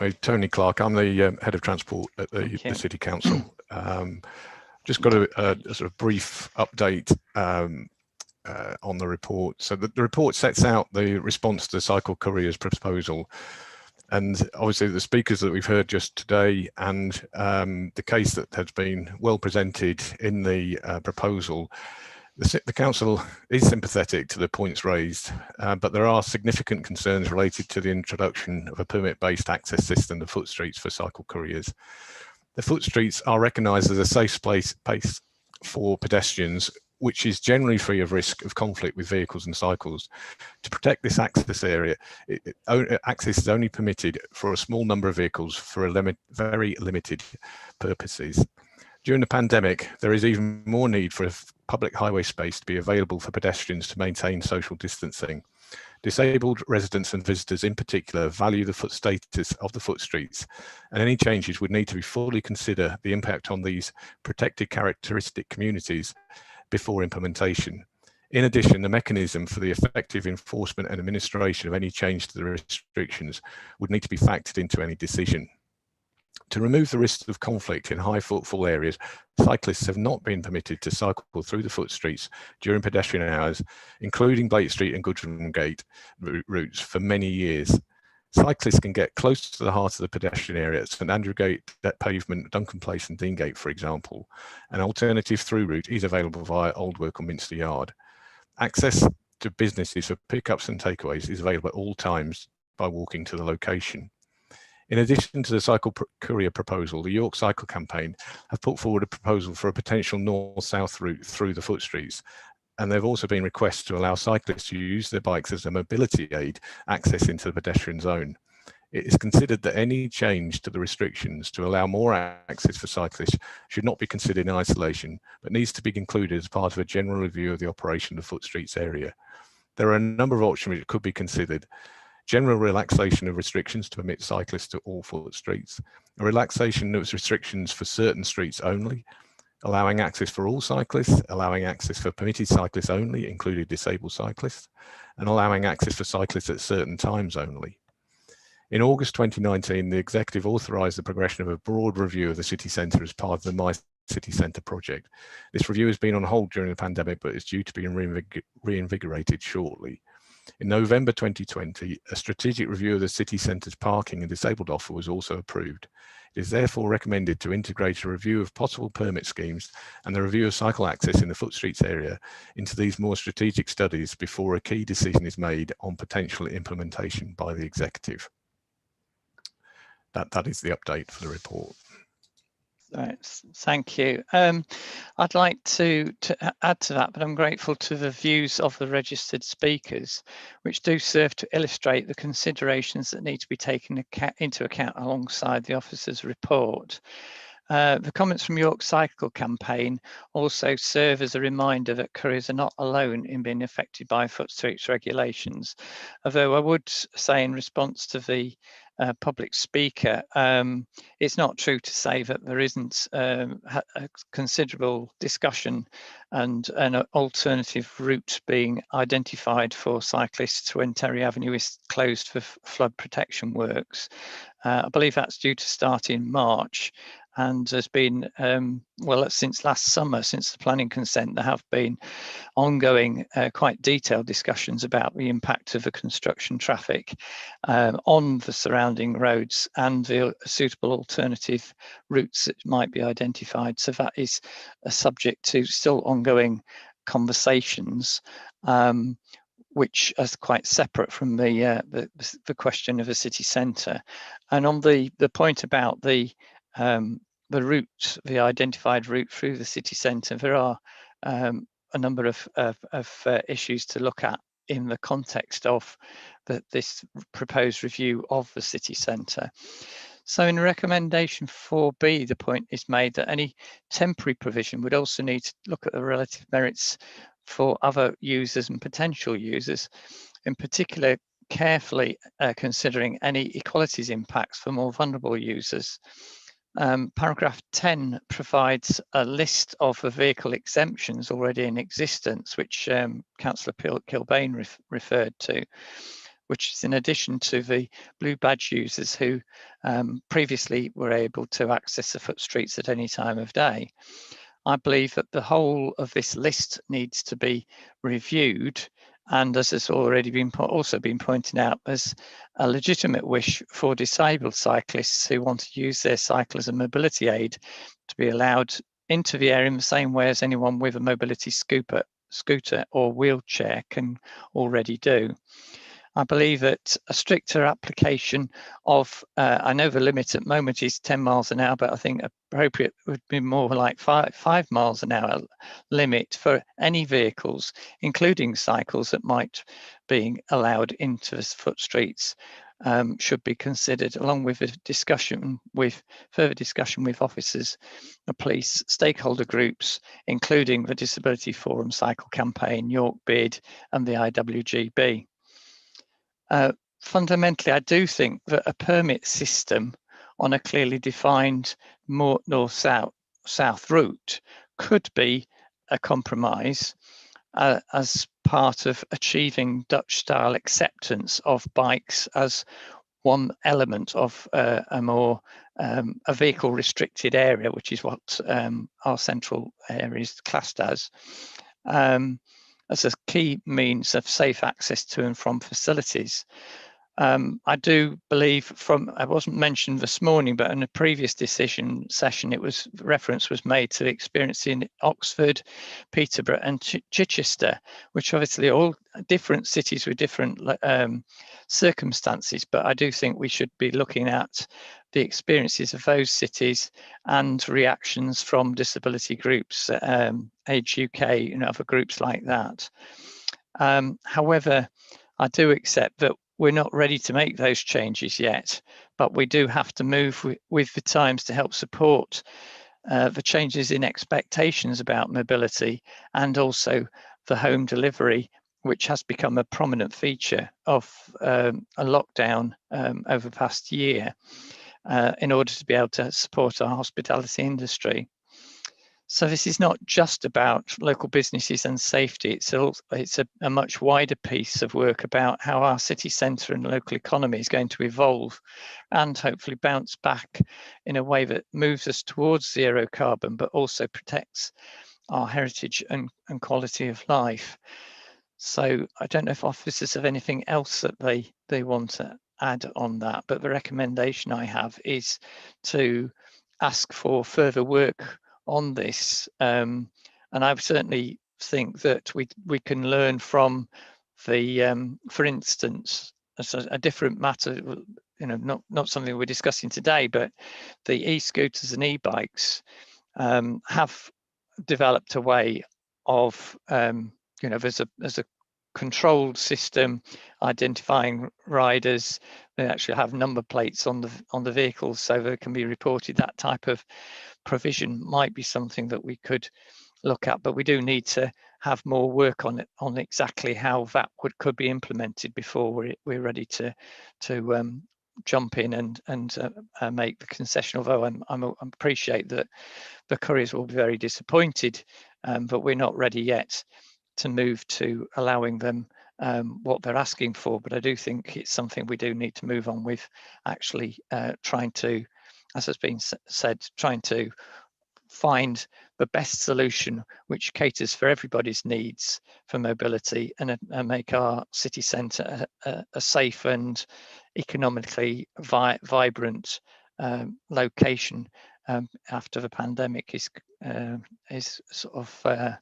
Speaker 14: me, Tony Clark. I'm the head of transport at the City Council. Just got a sort of brief update on the report. So the report sets out the response to the Cycle Courier's proposal, and obviously the speakers that we've heard just today and the case that has been well presented in the proposal. The council is sympathetic to the points raised, but there are significant concerns related to the introduction of a permit-based access system to Footstreets for cycle couriers. The Footstreets are recognised as a safe place for pedestrians, which is generally free of risk of conflict with vehicles and cycles. To protect this access area, access is only permitted for a small number of vehicles for very limited purposes. During the pandemic, there is even more need for public highway space to be available for pedestrians to maintain social distancing. Disabled residents and visitors in particular value the foot status of the Footstreets, and any changes would need to be fully consider the impact on these protected characteristic communities before implementation. In addition, the mechanism for the effective enforcement and administration of any change to the restrictions would need to be factored into any decision. To remove the risk of conflict in high footfall areas, cyclists have not been permitted to cycle through the Footstreets during pedestrian hours, including Blake Street and Goodrham Gate routes for many years. Cyclists can get close to the heart of the pedestrian area at St Andrew Gate, Pavement, Duncan Place and Deangate, for example. An alternative through route is available via Aldwork or Minster Yard. Access to businesses for pickups and takeaways is available at all times by walking to the location. In addition to the Cycle Courier proposal, the York Cycle Campaign have put forward a proposal for a potential north-south route through the Footstreets, and there have also been requests to allow cyclists to use their bikes as a mobility aid access into the pedestrian zone. It is considered that any change to the restrictions to allow more access for cyclists should not be considered in isolation, but needs to be included as part of a general review of the operation of the Footstreets area. There are a number of options which could be considered. General relaxation of restrictions to permit cyclists to all Footstreets, a relaxation of restrictions for certain streets only, allowing access for all cyclists, allowing access for permitted cyclists only, including disabled cyclists, and allowing access for cyclists at certain times only. In August 2019, the Executive authorised the progression of a broad review of the city centre as part of the My City Centre project. This review has been on hold during the pandemic, but is due to be reinvigorated shortly. In November 2020, a strategic review of the city centre's parking and disabled offer was also approved. It is therefore recommended to integrate a review of possible permit schemes and the review of cycle access in the Footstreets area into these more strategic studies before a key decision is made on potential implementation by the Executive. That is the update for the report.
Speaker 1: Right, thank you. I'd like to add to that, but I'm grateful to the views of the registered speakers, which do serve to illustrate the considerations that need to be taken into account alongside the officer's report. The comments from York Cycle Campaign also serve as a reminder that couriers are not alone in being affected by Footstreets regulations. Although I would say in response to the public speaker, it's not true to say that there isn't a considerable discussion and an alternative route being identified for cyclists when Terry Avenue is closed for flood protection works. I believe that's due to start in March. and there's been, well, since last summer, since the planning consent, there have been ongoing quite detailed discussions about the impact of the construction traffic on the surrounding roads and the suitable alternative routes that might be identified. So that is a subject to still ongoing conversations, which is quite separate from the question of a city centre. And on the point about the route, the identified route through the city centre, there are a number of issues to look at in the context of this proposed review of the city centre. So in recommendation 4B, the point is made that any temporary provision would also need to look at the relative merits for other users and potential users, in particular carefully considering any equalities impacts for more vulnerable users. Paragraph 10 provides a list of the vehicle exemptions already in existence, which Councillor Kilbane referred to, which is in addition to the blue badge users who previously were able to access the Footstreets at any time of day. I believe that the whole of this list needs to be reviewed, and as has already been also been pointed out, there's a legitimate wish for disabled cyclists who want to use their cycle as a mobility aid to be allowed into the area in the same way as anyone with a mobility scooter or wheelchair can already do. I believe that a stricter application of, I know the limit at the moment is 10 miles an hour, but I think appropriate would be more like 5 miles an hour limit for any vehicles, including cycles that might be allowed into the foot streets, should be considered, along with a further discussion with officers, the police, stakeholder groups, including the Disability Forum Cycle Campaign, York Bid and the IWGB. Fundamentally, I do think that a permit system on a clearly defined north-south route could be a compromise as part of achieving Dutch-style acceptance of bikes as one element of a vehicle-restricted area, which is what our central area is classed as a key means of safe access to and from facilities. I do believe it wasn't mentioned this morning, but in a previous decision session, reference was made to the experience in Oxford, Peterborough and Chichester, which obviously are all different cities with different circumstances, but I do think we should be looking at the experiences of those cities and reactions from disability groups, Age UK, other groups like that. However, I do accept that we're not ready to make those changes yet, but we do have to move with the times to help support the changes in expectations about mobility and also the home delivery, which has become a prominent feature of a lockdown over the past year in order to be able to support our hospitality industry. So this is not just about local businesses and safety, it's a much wider piece of work about how our city centre and local economy is going to evolve and hopefully bounce back in a way that moves us towards zero carbon, but also protects our heritage and quality of life. So I don't know if officers have anything else that they want to add on that, but the recommendation I have is to ask for further work on this, and I certainly think that we can learn from the, for instance, a different matter, not something we're discussing today, but the e-scooters and e-bikes have developed a way of, there's a controlled system identifying riders. They actually have number plates on the vehicles, so they can be reported. That type of provision might be something that we could look at, but we do need to have more work on it, on exactly how that could be implemented before we're ready to jump in and make the concession. Although I appreciate that the couriers will be very disappointed, but we're not ready yet to move to allowing them what they're asking for. But I do think it's something we do need to move on with, actually trying to as has been said, trying to find the best solution which caters for everybody's needs for mobility and make our city centre a safe and economically vibrant location after the pandemic is sort of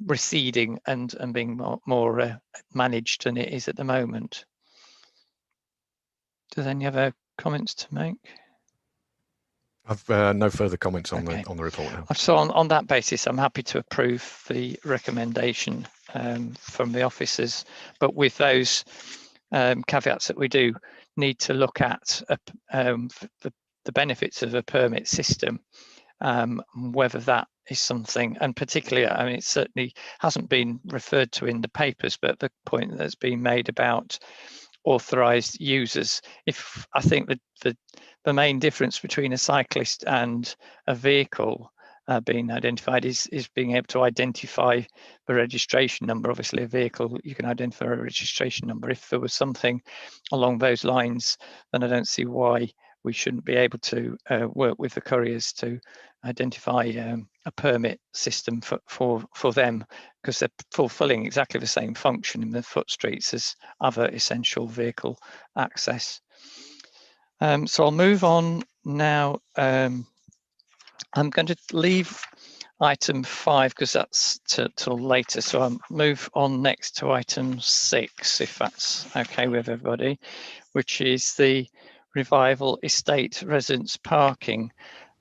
Speaker 1: receding and being more managed than it is at the moment. Does any other comments to make?
Speaker 14: I've no further comments on the report now.
Speaker 1: So on that basis, I'm happy to approve the recommendation from the officers, but with those caveats that we do need to look at the benefits of a permit system, whether that is something, and particularly, I mean, it certainly hasn't been referred to in the papers, but the point that's been made about authorised users. If I think that the main difference between a cyclist and a vehicle being identified is being able to identify the registration number. Obviously, a vehicle, you can identify a registration number. If there was something along those lines, then I don't see why we shouldn't be able to work with the couriers to identify a permit system for them, because they're fulfilling exactly the same function in the Footstreets as other essential vehicle access. So I'll move on now. I'm going to leave item 5 because that's till later. So I'll move on next to item 6, if that's okay with everybody, which is the revival estate residence parking.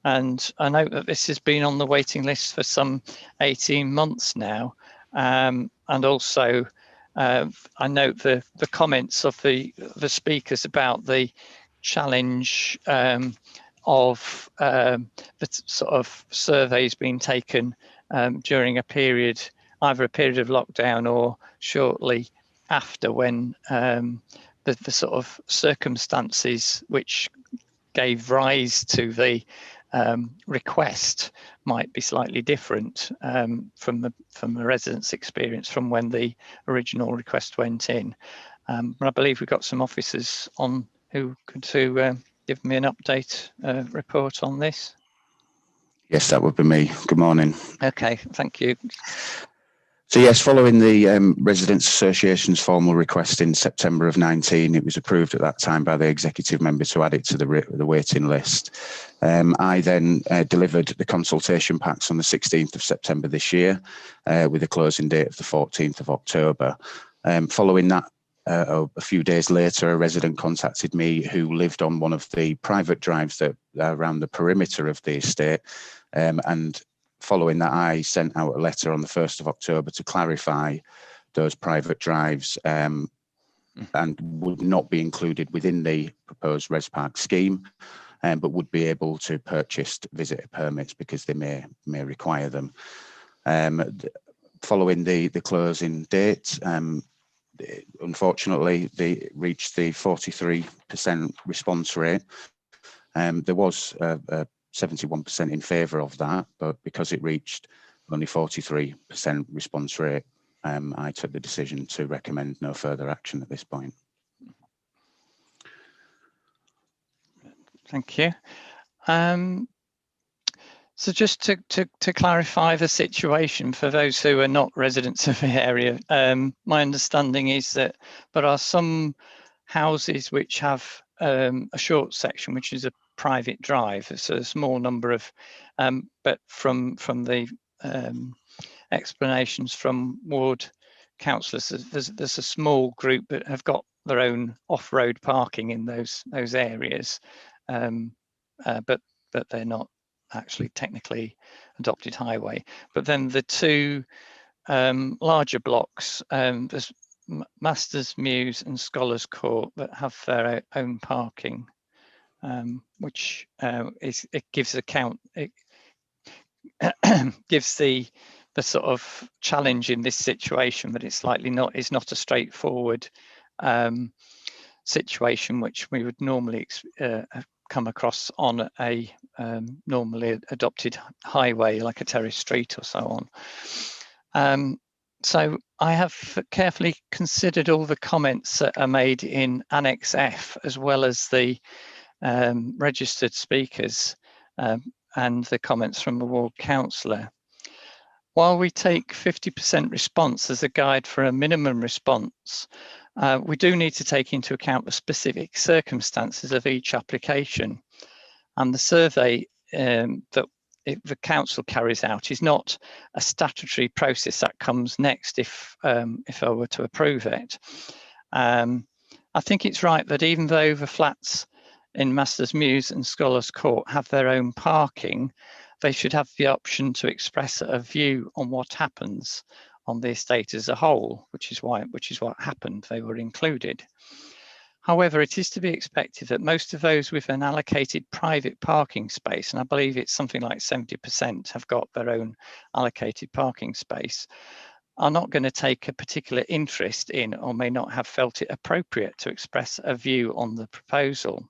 Speaker 1: And I know that this has been on the waiting list for some 18 months now. And also I note the comments of the speakers about the challenge of the sort of surveys being taken during either a period of lockdown or shortly after, when the sort of circumstances which gave rise to the request might be slightly different from the residents' experience from when the original request went in. But I believe we've got some officers on who could give me an update report on this.
Speaker 16: Yes, that would be me. Good morning.
Speaker 1: Okay, thank you.
Speaker 16: So yes, following the Residents Association's formal request in September of 19, it was approved at that time by the executive member to add it to the waiting list. I then delivered the consultation packs on the 16th of September this year, with a closing date of the 14th of October. Following that, a few days later, a resident contacted me who lived on one of the private drives that around the perimeter of the estate, and following that, I sent out a letter on the 1st of October to clarify those private drives and would not be included within the proposed Res Park scheme, but would be able to purchase visitor permits because they may require them. Following the closing date, unfortunately, they reached the 43% response rate. There was 71% in favour of that, but because it reached only 43% response rate, I took the decision to recommend no further action at this point.
Speaker 1: Thank you. So just to clarify the situation for those who are not residents of the area, my understanding is that there are some houses which have a short section, which is a private drive. It's a small number of, but from the explanations from ward councillors, there's a small group that have got their own off-road parking in those areas, but they're not actually technically adopted highway. But then the two larger blocks, there's Masters Mews and Scholars Court, that have their own parking, which it gives gives the sort of challenge in this situation that it's not a straightforward situation which we would normally come across on a normally adopted highway like a terrace street or so on. So I have carefully considered all the comments that are made in Annex F, as well as the registered speakers and the comments from the ward councillor. While we take 50% response as a guide for a minimum response, we do need to take into account the specific circumstances of each application. And the survey that the council carries out is not a statutory process that comes next if I were to approve it. I think it's right that even though the flats in Masters Mews and Scholars Court have their own parking, they should have the option to express a view on what happens on the estate as a whole, which is what happened. They were included. However, it is to be expected that most of those with an allocated private parking space, and I believe it's something like 70% have got their own allocated parking space, are not going to take a particular interest in or may not have felt it appropriate to express a view on the proposal.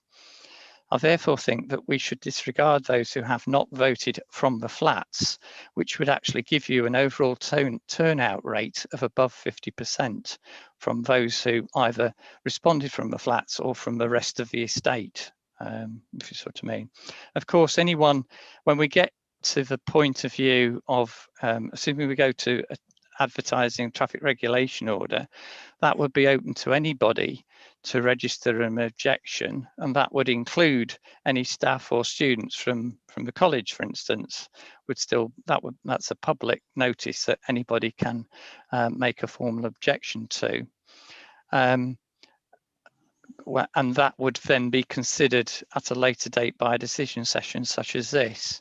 Speaker 1: I therefore think that we should disregard those who have not voted from the flats, which would actually give you an overall turnout rate of above 50% from those who either responded from the flats or from the rest of the estate, if you see what I mean. Of course, anyone, when we get to the point of view of, assuming we go to advertising traffic regulation order, that would be open to anybody to register an objection, and that would include any staff or students from the college, for instance. That's a public notice that anybody can make a formal objection to, and that would then be considered at a later date by a decision session such as this.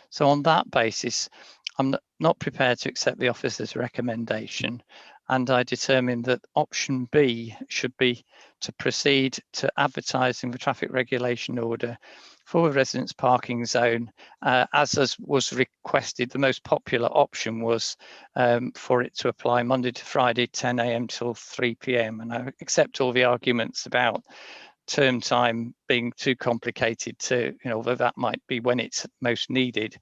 Speaker 1: So on that basis, I'm not prepared to accept the officer's recommendation, and I determined that option B should be to proceed to advertising the traffic regulation order for the residence parking zone. As was requested, the most popular option was for it to apply Monday to Friday, 10 a.m. till 3 p.m. And I accept all the arguments about term time being too complicated to, although that might be when it's most needed.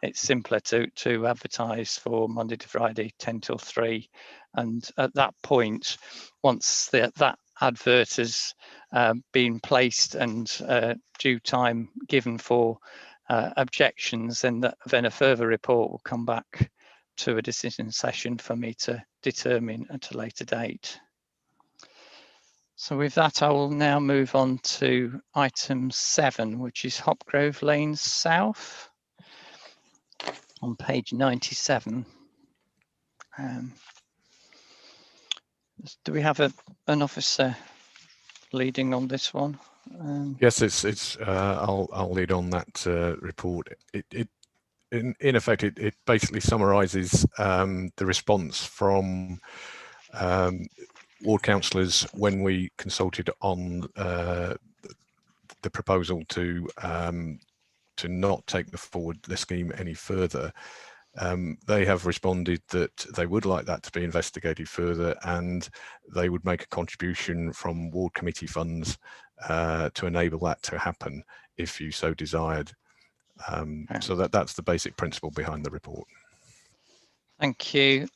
Speaker 1: It's simpler to advertise for Monday to Friday, 10 till 3. And at that point, once that advert has been placed and due time given for objections, then a further report will come back to a decision session for me to determine at a later date. So with that, I will now move on to item 7, which is Hopgrove Lane South on page 97. Do we have an officer leading on this one?
Speaker 14: Yes, it's. I'll lead on that report. In effect, it basically summarises the response from ward councillors when we consulted on the proposal to not take the scheme any further. They have responded that they would like that to be investigated further, and they would make a contribution from ward committee funds to enable that to happen if you so desired. So that's the basic principle behind the report.
Speaker 1: Thank you.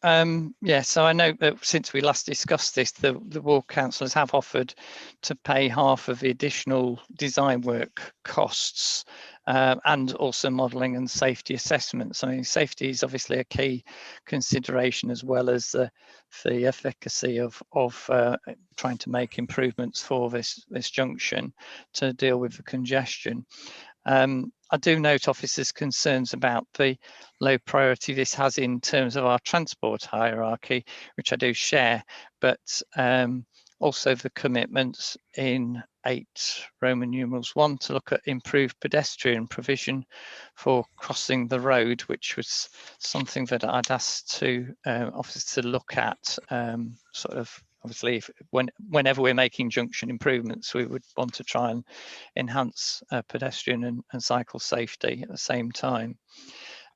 Speaker 1: Yeah, so I know that since we last discussed this, the ward councillors have offered to pay half of the additional design work costs and also modelling and safety assessments. I mean, safety is obviously a key consideration, as well as the efficacy of trying to make improvements for this junction to deal with the congestion. I do note officers' concerns about the low priority this has in terms of our transport hierarchy, which I do share, but also the commitments in 8 Roman numerals 1 to look at improved pedestrian provision for crossing the road, which was something that I'd asked to officers to look at, sort of. Obviously, whenever we're making junction improvements, we would want to try and enhance pedestrian and cycle safety at the same time.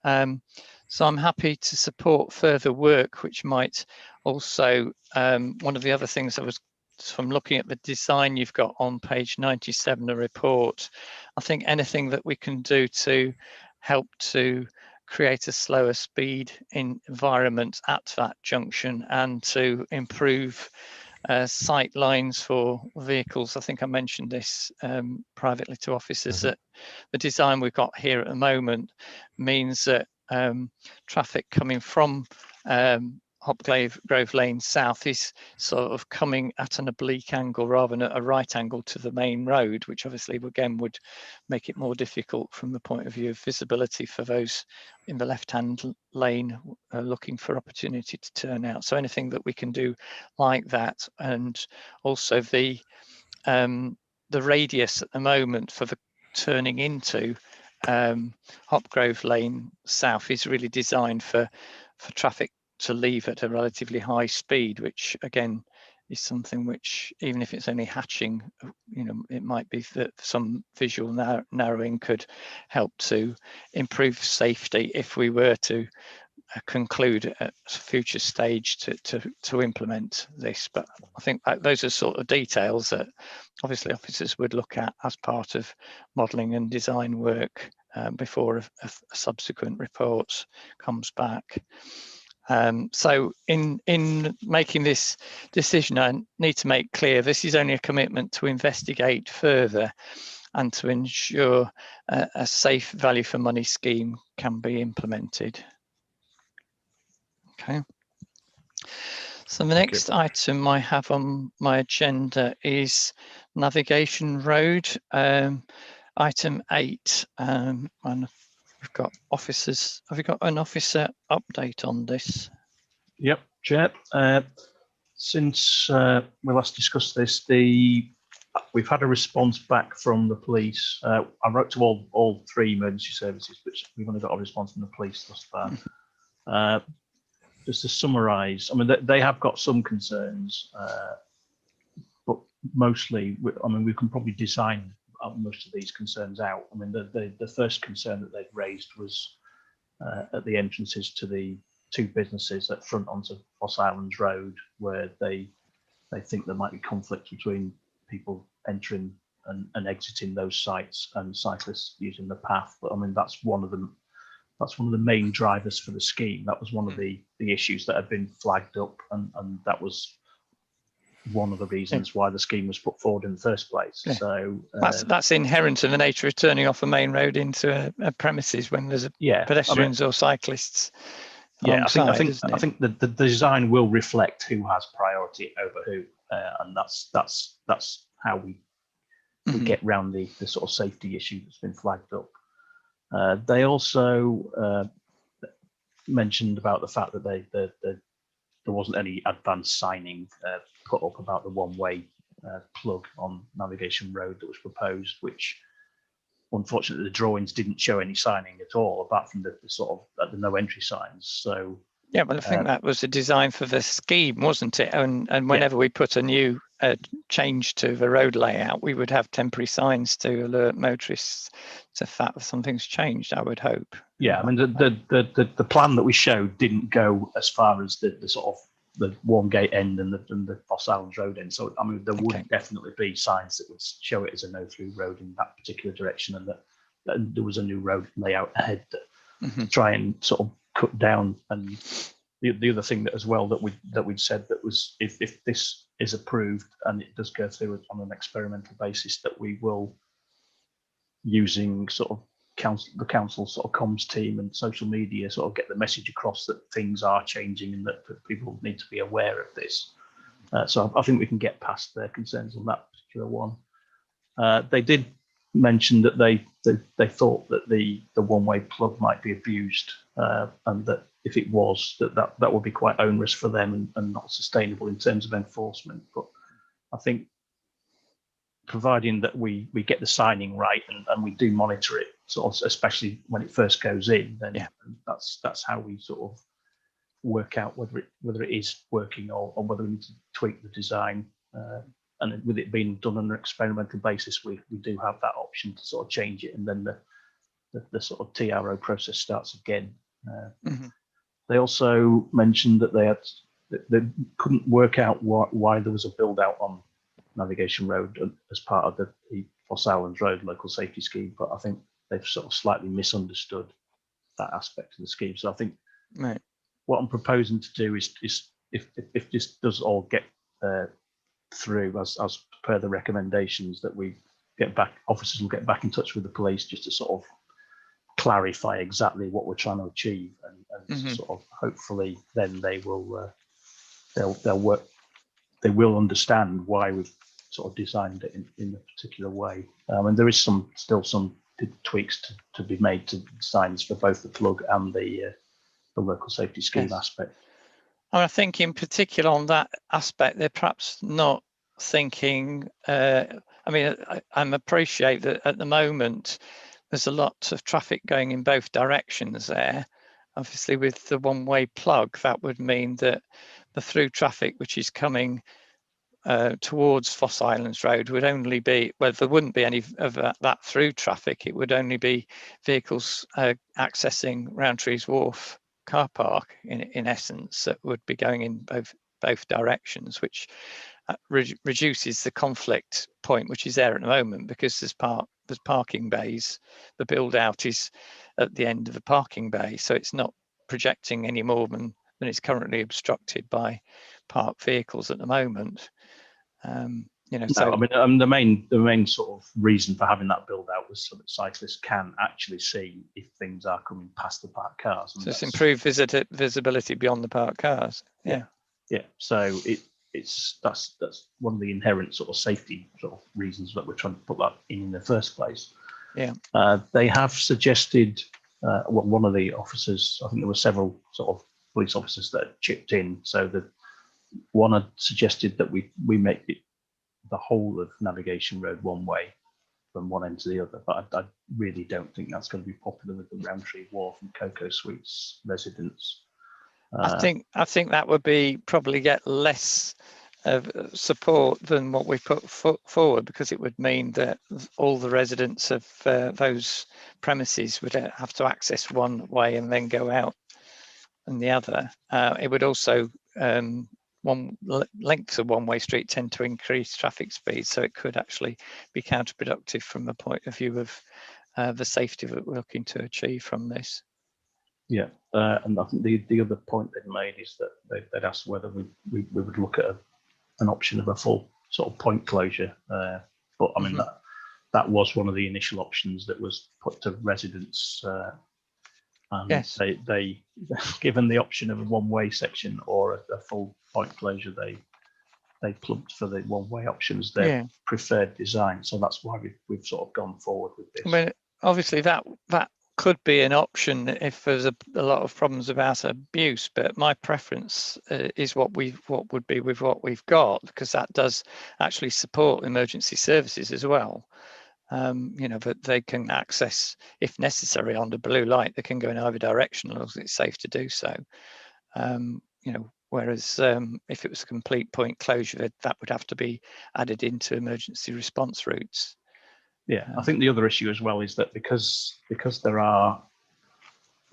Speaker 1: So I'm happy to support further work, which might also, one of the other things that was from looking at the design you've got on page 97 of the report, I think anything that we can do to help to create a slower speed environment at that junction and to improve sight lines for vehicles. I think I mentioned this privately to officers, that the design we've got here at the moment means that traffic coming from Hopgrove Lane South is sort of coming at an oblique angle rather than at a right angle to the main road, which obviously again would make it more difficult from the point of view of visibility for those in the left-hand lane looking for opportunity to turn out. So anything that we can do like that, and also the radius at the moment for the turning into Hopgrove Lane South is really designed for traffic to leave at a relatively high speed, which again is something which, even if it's only hatching, it might be that some visual narrowing could help to improve safety if we were to conclude at a future stage to implement this. But I think those are sort of details that obviously officers would look at as part of modelling and design work before a subsequent report comes back. So in making this decision, I need to make clear this is only a commitment to investigate further and to ensure a safe value for money scheme can be implemented. Okay. So the next item I have on my agenda is Navigation Road, item 8, and we've got officers. Have we got an officer update on this?
Speaker 17: Yep, Chair. Since we last discussed this, we've had a response back from the police. I wrote to all 3 emergency services, but we've only got a response from the police thus far. Just to summarise, I mean, they have got some concerns, but mostly, I mean, we can probably design most of these concerns out. I mean, the first concern that they've raised was at the entrances to the 2 businesses that front onto Foss Islands Road, where they think there might be conflict between people entering and exiting those sites and cyclists using the path. But I mean, that's one of them. That's one of the main drivers for the scheme. That was one of the issues that had been flagged up, and that was one of the reasons why the scheme was put forward in the first place. Yeah. So
Speaker 1: that's inherent in the nature of turning off a main road into a premises when there's pedestrians or cyclists.
Speaker 17: Yeah, I think the design will reflect who has priority over who, and that's how we get round the sort of safety issue that's been flagged up. They also mentioned about the fact that there wasn't any advanced signing put up about the one-way plug on Navigation Road that was proposed, which unfortunately the drawings didn't show any signing at all, apart from the sort of the no entry signs. So
Speaker 1: yeah, well, I think that was the design for the scheme, wasn't it? And whenever we put a new change to the road layout, we would have temporary signs to alert motorists to the fact that something's changed, I would hope.
Speaker 17: Yeah, I mean, the plan that we showed didn't go as far as the sort of the Warmgate end and the Foss Islands Road end. So, I mean, there would definitely be signs that would show it as a no-through road in that particular direction, and that there was a new road layout ahead to try and sort of cut down. And the other thing that as well that we'd said that was if this is approved and it does go through on an experimental basis, that we will, using sort of the council sort of comms team and social media, sort of get the message across that things are changing and that people need to be aware of this. So I think we can get past their concerns on that particular one. They did mention that they thought that the one-way plug might be abused, and that if it was, that would be quite onerous for them and not sustainable in terms of enforcement. But I think, providing that we get the signing right and we do monitor it, sort of, especially when it first goes in, then that's how we sort of work out whether it is working or whether we need to tweak the design. And with it being done on an experimental basis, we do have that option to sort of change it, and then the sort of TRO process starts again. They also mentioned that they couldn't work out why there was a build out on Navigation Road as part of the Foss Islands Road local safety scheme, but I think they've sort of slightly misunderstood that aspect of the scheme. So I think what I'm proposing to do is if this does all get through as per the recommendations that we officers will get back in touch with the police just to sort of clarify exactly what we're trying to achieve, and sort of hopefully then they will they will understand why we've sort of designed it in a particular way. And there is still some tweaks to be made to designs for both the plug and the local safety scheme aspect.
Speaker 1: I think in particular on that aspect, they're perhaps not thinking, I mean, I appreciate that at the moment, there's a lot of traffic going in both directions there. Obviously with the one-way plug, that would mean that the through traffic which is coming towards Foss Islands Road would only be, well, there wouldn't be any of that through traffic. It would only be vehicles accessing Roundtree's Wharf car park in essence, that would be going in both directions, which reduces the conflict point which is there at the moment, because there's parking bays. The build out is at the end of the parking bay, so it's not projecting any more than it's currently obstructed by parked vehicles at the moment. You know, so
Speaker 17: I mean, the main sort of reason for having that build out was so that cyclists can actually see if things are coming past the parked cars.
Speaker 1: So it's improved visibility beyond the parked cars. Yeah.
Speaker 17: So that's one of the inherent sort of safety sort of reasons that we're trying to put that in the first place.
Speaker 1: Yeah.
Speaker 17: They have suggested, one of the officers, I think there were several sort of police officers that chipped in. So the one had suggested that we make it the whole of Navigation Road one way from one end to the other, but I really don't think that's going to be popular with the Roundtree Wharf and Cocoa Suites residents.
Speaker 1: I think that would be probably get less support than what we put forward, because it would mean that all the residents of those premises would have to access one way and then go out and the other. It would also lengths of one-way street tend to increase traffic speed, so it could actually be counterproductive from the point of view of the safety that we're looking to achieve from this.
Speaker 17: Yeah, and I think the other point they've made is that they'd asked whether we would look at an option of a full sort of point closure. But I mean, that was one of the initial options that was put to residents. And
Speaker 1: yes.
Speaker 17: They given the option of a one-way section or a full point closure, they plumped for the one-way options, their preferred design. So that's why we've sort of gone forward with this.
Speaker 1: I mean, obviously that could be an option if there's a lot of problems about abuse, but my preference is what would be with what we've got, because that does actually support emergency services as well. You know, that they can access, if necessary, under blue light, they can go in either direction as long as it's safe to do so. You know, whereas if it was a complete point closure, that would have to be added into emergency response routes.
Speaker 17: Yeah, I think the other issue as well is that because there are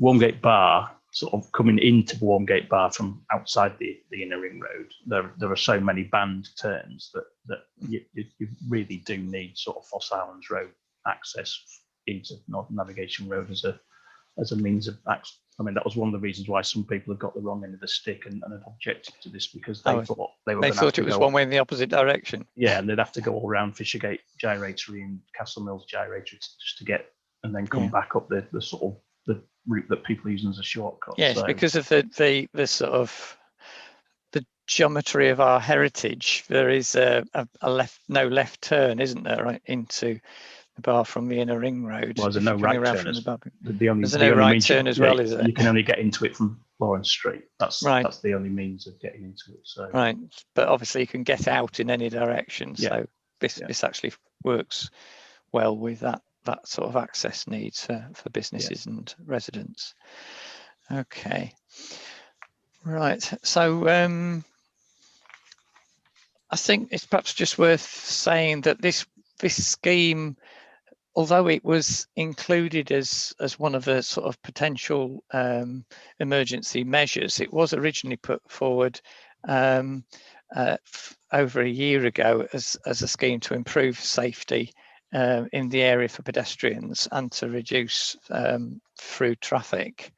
Speaker 17: Warmgate Bar sort of coming into Warmgate Bar from outside the inner ring road, there are so many band turns that you really do need sort of Foss Islands Road access into Northern Navigation Road as a means of access. I mean, that was one of the reasons why some people have got the wrong end of the stick and had objected to this, because they thought they thought
Speaker 1: it was one way in the opposite direction.
Speaker 17: Yeah, and they'd have to go all around Fishergate Gyratory and Castle Mills Gyratory just to get, and then come back up the sort of the route that people are using as a shortcut.
Speaker 1: Yes, so, because of the sort of the geometry of our heritage, there is a no left turn, isn't there, right into the bar from the inner ring road.
Speaker 17: Well, there's no right turn.
Speaker 1: There's no right turn as well, is it?
Speaker 17: You can only get into it from Lawrence Street. That's the only means of getting into it. So
Speaker 1: right, but obviously you can get out in any direction. So this actually works well with that sort of access needs for businesses and residents. Okay, right. So I think it's perhaps just worth saying that this scheme, although it was included as one of the sort of potential emergency measures, it was originally put forward over a year ago as a scheme to improve safety in the area for pedestrians and to reduce through traffic.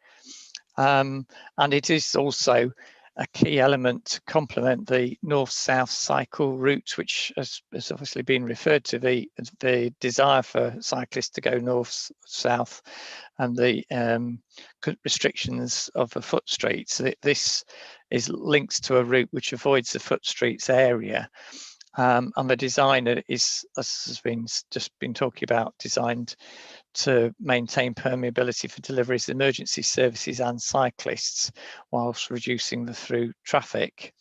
Speaker 1: And it is also a key element to complement the north-south cycle route, which has obviously been referred to, the desire for cyclists to go north-south and the restrictions of the foot streets. This is linked to a route which avoids the foot streets area. And the design is, as has just been talking about, designed to maintain permeability for deliveries, emergency services and cyclists, whilst reducing the through traffic.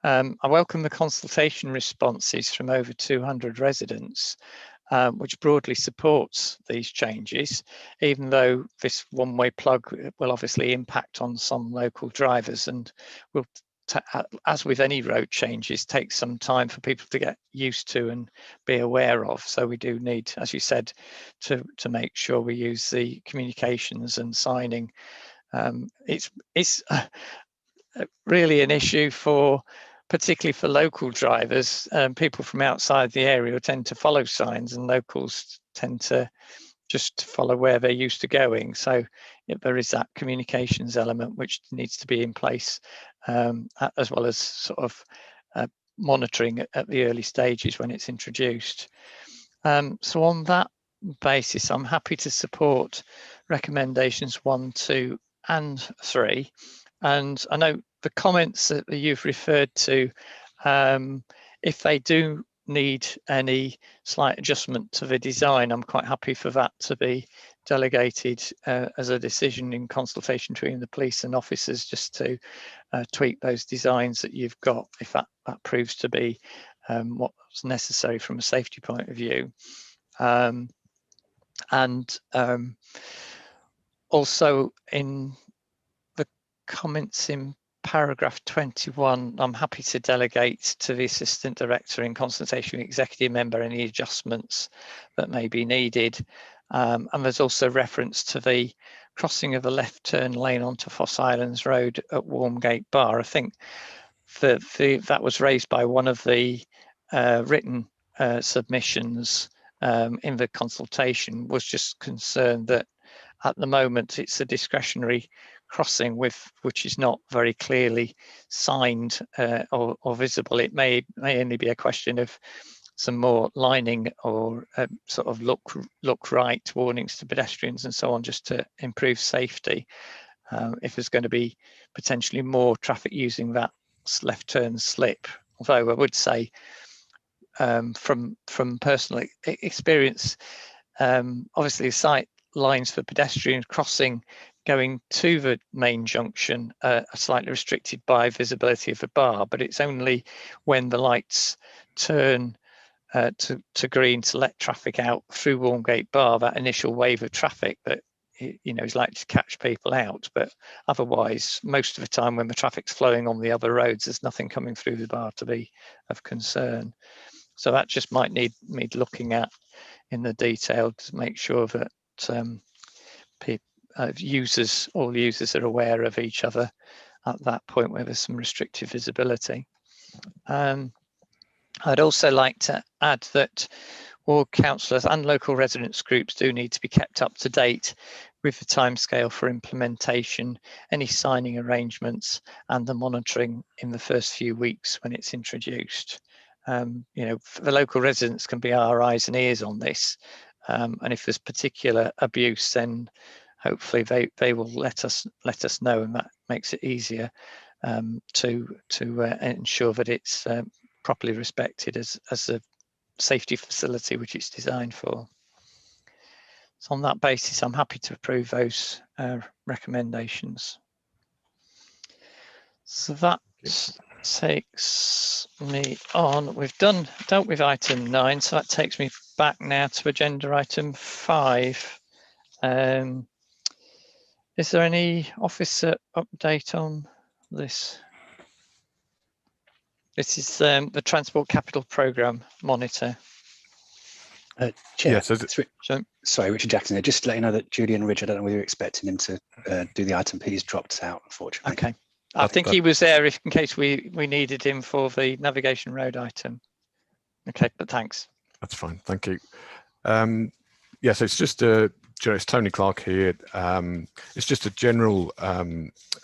Speaker 1: I welcome the consultation responses from over 200 residents, which broadly supports these changes, even though this one-way plug will obviously impact on some local drivers and will, as with any road changes, take some time for people to get used to and be aware of. So we do need, as you said, to make sure we use the communications and signing. It's really an issue particularly for local drivers. People from outside the area tend to follow signs, and locals tend to just follow where they're used to going. So there is that communications element which needs to be in place, as well as sort of monitoring at the early stages when it's introduced. So on that basis, I'm happy to support recommendations 1, 2 and 3. And I know the comments that you've referred to, if they do need any slight adjustment to the design, I'm quite happy for that to be delegated as a decision in consultation between the police and officers, just to tweak those designs that you've got, if that proves to be what's necessary from a safety point of view. Also in the comments in paragraph 21, I'm happy to delegate to the Assistant Director in consultation with Executive Member any adjustments that may be needed. And there's also reference to the crossing of the left turn lane onto Foss Islands Road at Warmgate Bar. I think that was raised by one of the written submissions in the consultation, was just concerned that at the moment it's a discretionary crossing which is not very clearly signed or visible. It may only be a question of some more lining or sort of look right warnings to pedestrians and so on, just to improve safety. If there's going to be potentially more traffic using that left turn slip, although I would say from personal experience, obviously the sight lines for pedestrian crossing going to the main junction are slightly restricted by visibility of the bar, but it's only when the lights turn to green to let traffic out through Warmgate Bar, that initial wave of traffic that is likely to catch people out. But otherwise, most of the time when the traffic's flowing on the other roads, there's nothing coming through the bar to be of concern. So that just might need looking at in the detail to make sure that all users are aware of each other at that point where there's some restricted visibility. I'd also like to add that ward councillors and local residents groups do need to be kept up to date with the timescale for implementation, any signing arrangements and the monitoring in the first few weeks when it's introduced. The local residents can be our eyes and ears on this, and if there's particular abuse, then hopefully they will let us know, and that makes it easier to ensure that it's properly respected as a safety facility which it's designed for. So on that basis, I'm happy to approve those recommendations. So that takes me on. We've dealt with item 9, so that takes me back now to agenda item 5. Is there any officer update on this? This is the Transport Capital Programme Monitor.
Speaker 18: Chair,
Speaker 14: yes,
Speaker 18: sorry, Richard Jackson here. Just to let you know that Julian Ridge, I don't know whether you're expecting him to do the item, but he's dropped out, unfortunately.
Speaker 1: Okay. I think he was there in case we needed him for the navigation road item. Okay, but thanks.
Speaker 14: That's fine, thank you. Yes, it's just to Joe, it's Tony Clark here. It's just a general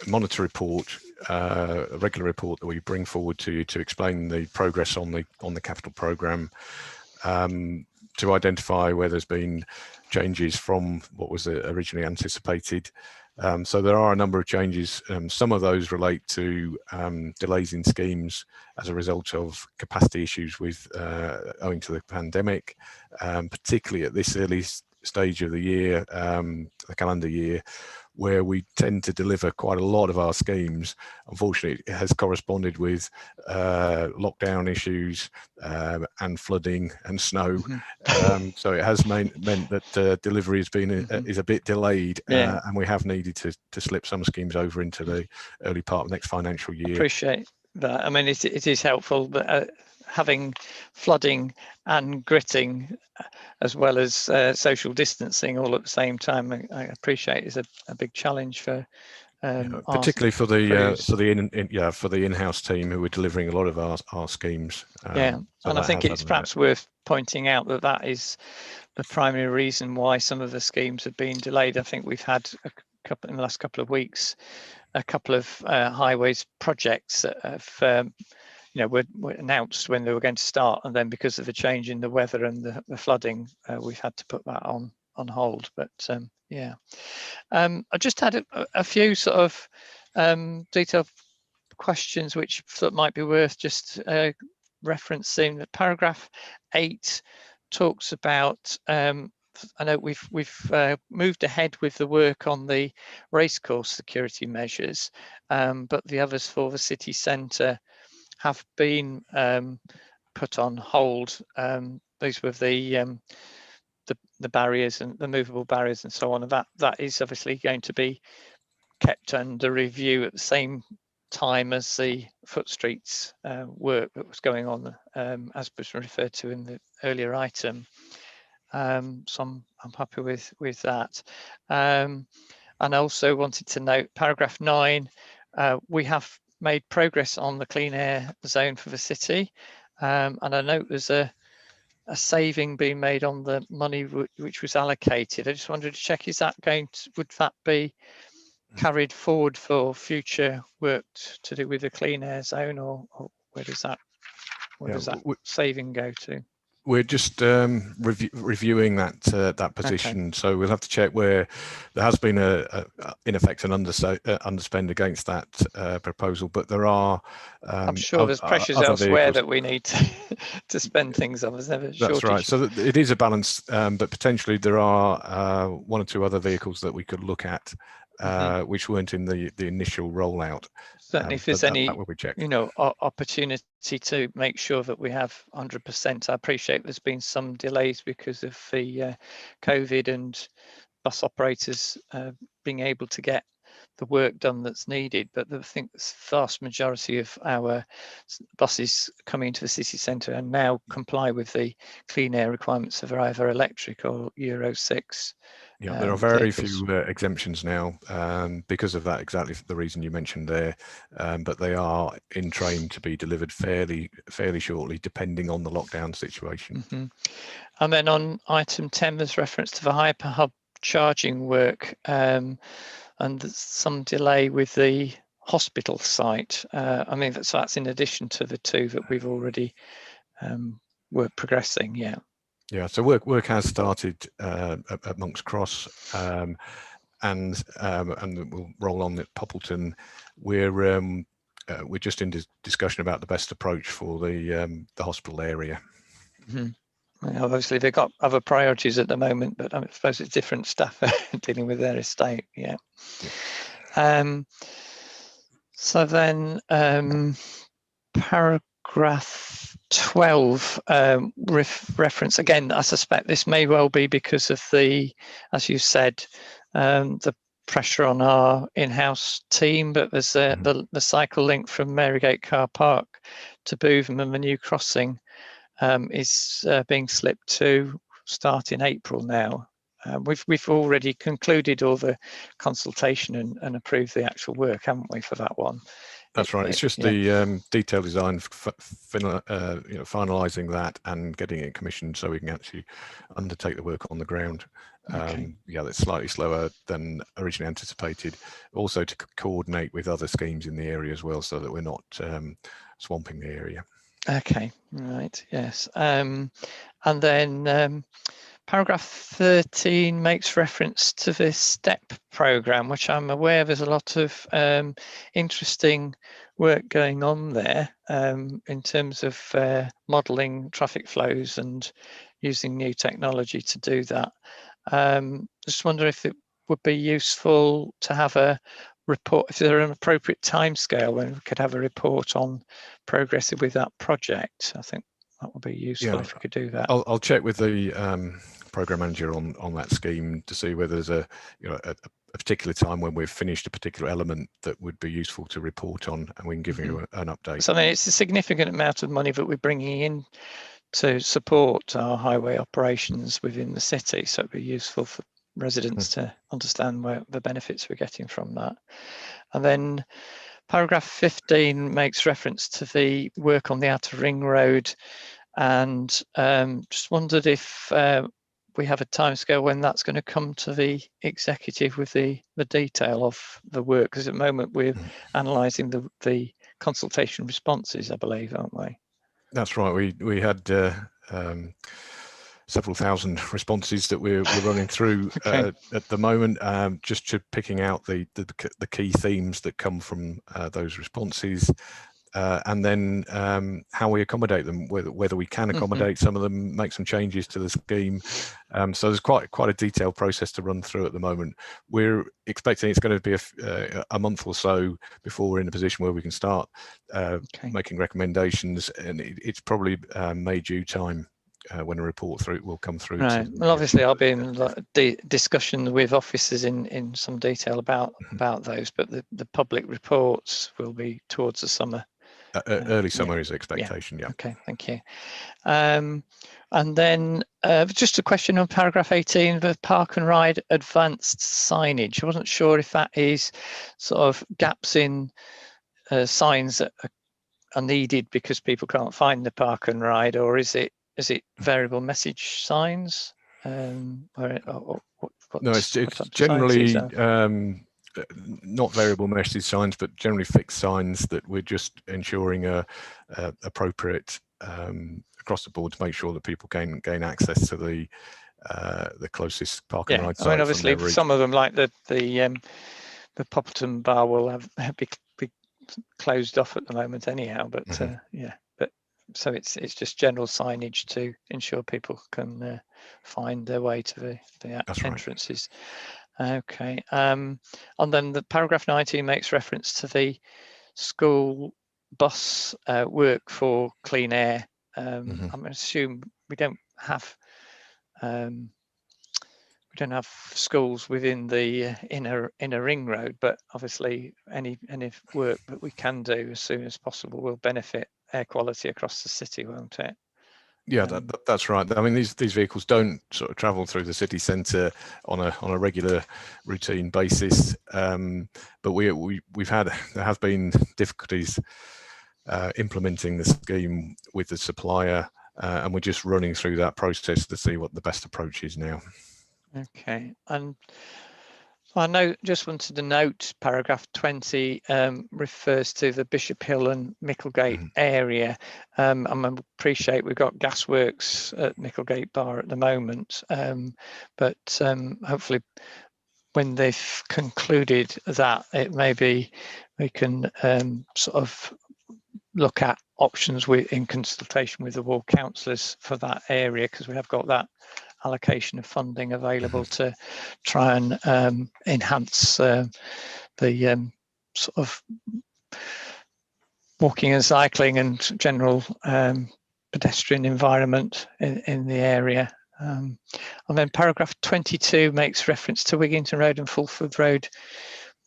Speaker 14: monitor report, a regular report that we bring forward to you to explain the progress on the capital programme, to identify where there's been changes from what was originally anticipated. So there are a number of changes. Some of those relate to delays in schemes as a result of capacity issues owing to the pandemic, particularly at this early stage of the year, the calendar year, where we tend to deliver quite a lot of our schemes. Unfortunately, it has corresponded with lockdown issues and flooding and snow. So it has meant that delivery has been is a bit delayed, and we have needed to slip some schemes over into the early part of next financial year.
Speaker 1: Appreciate that. I mean, it is helpful, but having flooding and gritting as well as social distancing all at the same time, I appreciate is a big challenge for
Speaker 14: particularly for the in-house team who are delivering a lot of our schemes.
Speaker 1: And I think it's perhaps worth pointing out that is the primary reason why some of the schemes have been delayed. I think we've had in the last couple of weeks a couple of highways projects that have were announced when they were going to start, and then because of the change in the weather and the flooding, we've had to put that on hold. But I just had a few sort of detailed questions which thought might be worth just referencing. That paragraph 8 talks about I know we've moved ahead with the work on the racecourse security measures, but the others for the city centre have been put on hold. These were the barriers and the movable barriers and so on, and that is obviously going to be kept under review at the same time as the Footstreet's work that was going on, as was referred to in the earlier item. So I'm happy with that. And I also wanted to note paragraph 9, we have made progress on the clean air zone for the city, and I note there's a saving being made on the money which was allocated. I just wanted to check, would that be carried forward for future work to do with the clean air zone, or where does that saving go to?
Speaker 14: We're just reviewing that position, so we'll have to check where there has been in effect an underspend against that proposal. But there are,
Speaker 1: I'm sure there's pressures elsewhere that we need to spend things on. There's never shortage.
Speaker 14: That's right. So it is a balance, but potentially there are one or two other vehicles that we could look at, which weren't in the initial rollout.
Speaker 1: Certainly, if there's any opportunity to make sure that we have 100%. I appreciate there's been some delays because of the COVID and bus operators being able to get the work done that's needed, but I think the vast majority of our buses coming into the city centre and now comply with the clean air requirements of either electric or Euro 6.
Speaker 14: Yeah, there are very few exemptions now because of that, exactly for the reason you mentioned there, but they are in train to be delivered fairly shortly, depending on the lockdown situation.
Speaker 1: And then on item 10, there's reference to the hyperhub charging work, and some delay with the hospital site. I mean, that's in addition to the two that we've already were progressing.
Speaker 14: Yeah, so work has started at Monk's Cross, and we'll roll on at Poppleton. We're just in discussion about the best approach for the hospital area.
Speaker 1: Obviously, they've got other priorities at the moment, but I suppose it's different staff dealing with their estate. So then paragraph 12 reference, again, I suspect this may well be because of the, as you said, the pressure on our in-house team, but there's the cycle link from Marygate Car Park to Bootham and the new crossing is being slipped to start in April now. We've already concluded all the consultation and approved the actual work, haven't we, for that one?
Speaker 14: That's right. It's just the detailed design, finalising that and getting it commissioned so we can actually undertake the work on the ground. Yeah, that's slightly slower than originally anticipated. Also to coordinate with other schemes in the area as well, so that we're not swamping the area.
Speaker 1: Okay, right, yes. And then paragraph 13 makes reference to the STEP programme, which I'm aware there's a lot of interesting work going on there in terms of modelling traffic flows and using new technology to do that. Just wonder if it would be useful to have a report, if there an appropriate timescale when we could have a report on progress with that project. I think that would be useful if we could do that.
Speaker 14: I'll check with the program manager on that scheme to see whether there's a particular time when we've finished a particular element that would be useful to report on, and we can give you an update.
Speaker 1: So I mean, it's a significant amount of money that we're bringing in to support our highway operations within the city, so it'd be useful for residents to understand where the benefits we're getting from that. And then paragraph 15 makes reference to the work on the Outer Ring Road, and just wondered if we have a timescale when that's going to come to the executive with the detail of the work, because at the moment we're analysing the consultation responses, I believe, aren't we?
Speaker 14: That's right. We had several thousand responses that we're running through at the moment, just to picking out the key themes that come from those responses, and then how we accommodate them, whether we can accommodate some of them, make some changes to the scheme. So there's quite a detailed process to run through at the moment. We're expecting it's going to be a month or so before we're in a position where we can start making recommendations, and it's probably May, June time when a report will come through.
Speaker 1: Right. Well, obviously I'll be in discussion with officers in some detail about those, but the public reports will be towards the summer.
Speaker 14: Early summer is the expectation. Yeah.
Speaker 1: Okay, thank you. And then just a question on paragraph 18, the park and ride advanced signage. I wasn't sure if that is sort of gaps in signs that are needed because people can't find the park and ride, or is it variable message signs?
Speaker 14: No, it's generally not variable message signs, but generally fixed signs that we're just ensuring are appropriate across the board to make sure that people can gain access to the closest park and ride site.
Speaker 1: I mean, obviously some of them, like the Popperton Bar, will be closed off at the moment anyhow, but so it's just general signage to ensure people can find their way to the entrances. Right. Okay, and then the paragraph 19 makes reference to the school bus work for clean air. I'm going to assume we don't have schools within the inner ring road, but obviously any work that we can do as soon as possible will benefit air quality across the city, won't it?
Speaker 14: Yeah, that's right. I mean, these vehicles don't sort of travel through the city centre on a regular routine basis, but there have been difficulties implementing the scheme with the supplier, and we're just running through that process to see what the best approach is now.
Speaker 1: Okay, and I just wanted to note paragraph 20 refers to the Bishop Hill and Micklegate area. I appreciate we've got gasworks at Micklegate Bar at the moment, but hopefully when they've concluded that, it maybe we can sort of look at options in consultation with the ward councillors for that area, because we have got that allocation of funding available to try and enhance the sort of walking and cycling and general pedestrian environment in the area. And then paragraph 22 makes reference to Wigginton Road and Fulford Road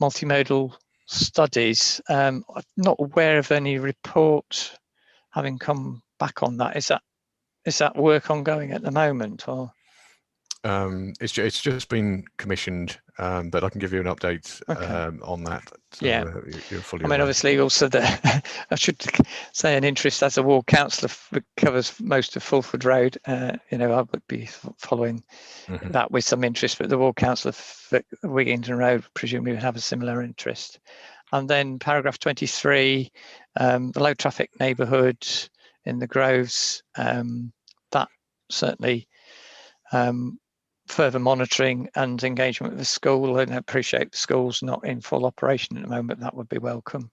Speaker 1: multimodal studies. I'm not aware of any report having come back on that. Is that work ongoing at the moment, or?
Speaker 14: It's just been commissioned, but I can give you an update on that. So,
Speaker 1: yeah,
Speaker 14: you're fully
Speaker 1: I mean,
Speaker 14: aware.
Speaker 1: obviously, also I should say an interest as a ward councillor covers most of Fulford Road. You know, I would be following that with some interest, but the ward councillor for Wigginton Road presumably would have a similar interest. And then paragraph 23, the low traffic neighbourhood in the Groves, that certainly further monitoring and engagement with the school, and I appreciate the school's not in full operation at the moment. That would be welcome.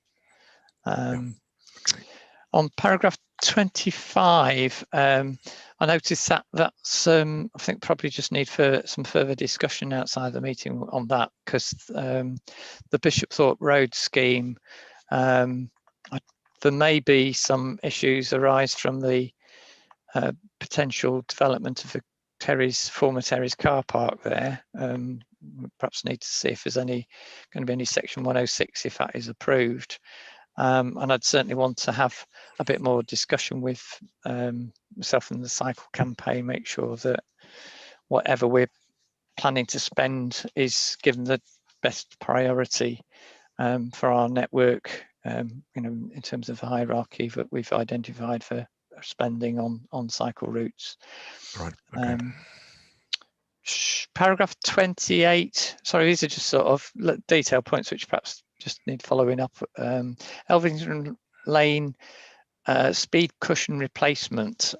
Speaker 1: On paragraph 25, I noticed that's I think probably just need for some further discussion outside the meeting on that, because the Bishopthorpe Road scheme, there may be some issues arise from the potential development of the former Terry's car park there. We perhaps need to see if there's going to be any section 106 if that is approved. And I'd certainly want to have a bit more discussion with myself and the cycle campaign, make sure that whatever we're planning to spend is given the best priority for our network, you know, in terms of the hierarchy that we've identified for spending on cycle routes.
Speaker 14: Right. Okay.
Speaker 1: Paragraph 28, sorry, these are just sort of detail points which perhaps just need following up. Elvington Lane speed cushion replacement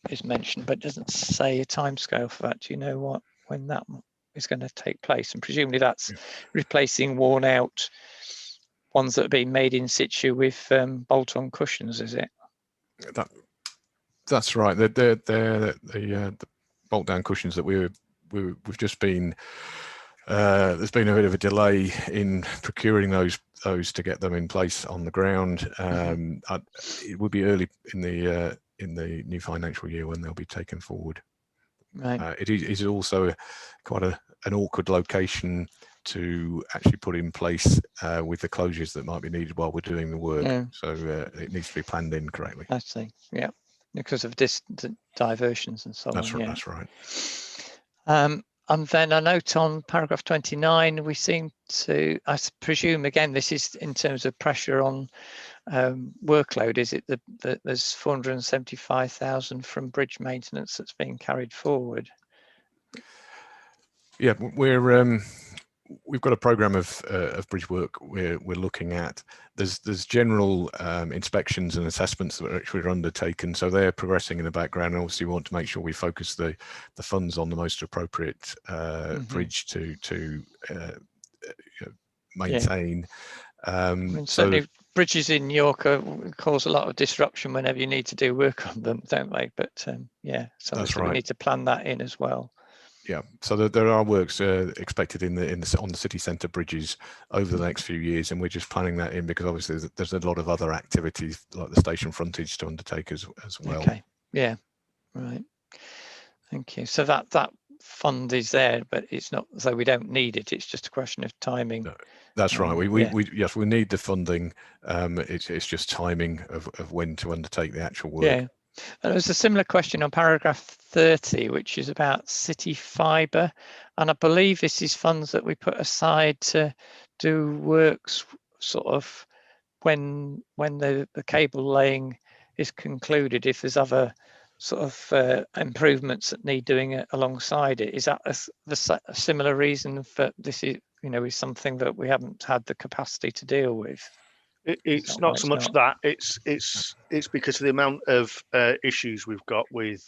Speaker 1: is mentioned, but doesn't say a timescale for that. Do you know when that is going to take place? And presumably that's replacing worn out ones that have been made in situ with bolt-on cushions, is it?
Speaker 14: That's right. The bolt-down cushions that we've just been. There's been a bit of a delay in procuring those to get them in place on the ground. It would be early in the new financial year when they'll be taken forward.
Speaker 1: Right.
Speaker 14: It is also quite an awkward location to actually put in place with the closures that might be needed while we're doing the work. So it needs to be planned in correctly.
Speaker 1: I see. Yeah, because of diversions and so on.
Speaker 14: That's right.
Speaker 1: And then a note on paragraph 29, we seem to, I presume, again, this is in terms of pressure on workload, is it that there's 475,000 from bridge maintenance that's being carried forward?
Speaker 14: Yeah, we've got a programme of bridge work we're looking at. There's general inspections and assessments that are actually undertaken, so they're progressing in the background. And obviously, we want to make sure we focus the funds on the most appropriate bridge to maintain.
Speaker 1: Certainly, bridges in York cause a lot of disruption whenever you need to do work on them, don't they? But yeah, so
Speaker 14: that's right.
Speaker 1: We need to plan that in as well.
Speaker 14: Yeah, so there are works expected on the city centre bridges over the next few years, and we're just planning that in because obviously there's a lot of other activities like the station frontage to undertake as well.
Speaker 1: Okay, yeah, right. Thank you. So that fund is there, but it's not so we don't need it. It's just a question of timing.
Speaker 14: No, that's right. We need the funding. It's just timing of when to undertake the actual work.
Speaker 1: Yeah. And there's a similar question on paragraph 30, which is about city fibre, and I believe this is funds that we put aside to do works sort of when the cable laying is concluded. If there's other sort of improvements that need doing alongside it, is that a similar reason for this? Is is something that we haven't had the capacity to deal with.
Speaker 19: It's not so much that it's because of the amount of issues we've got with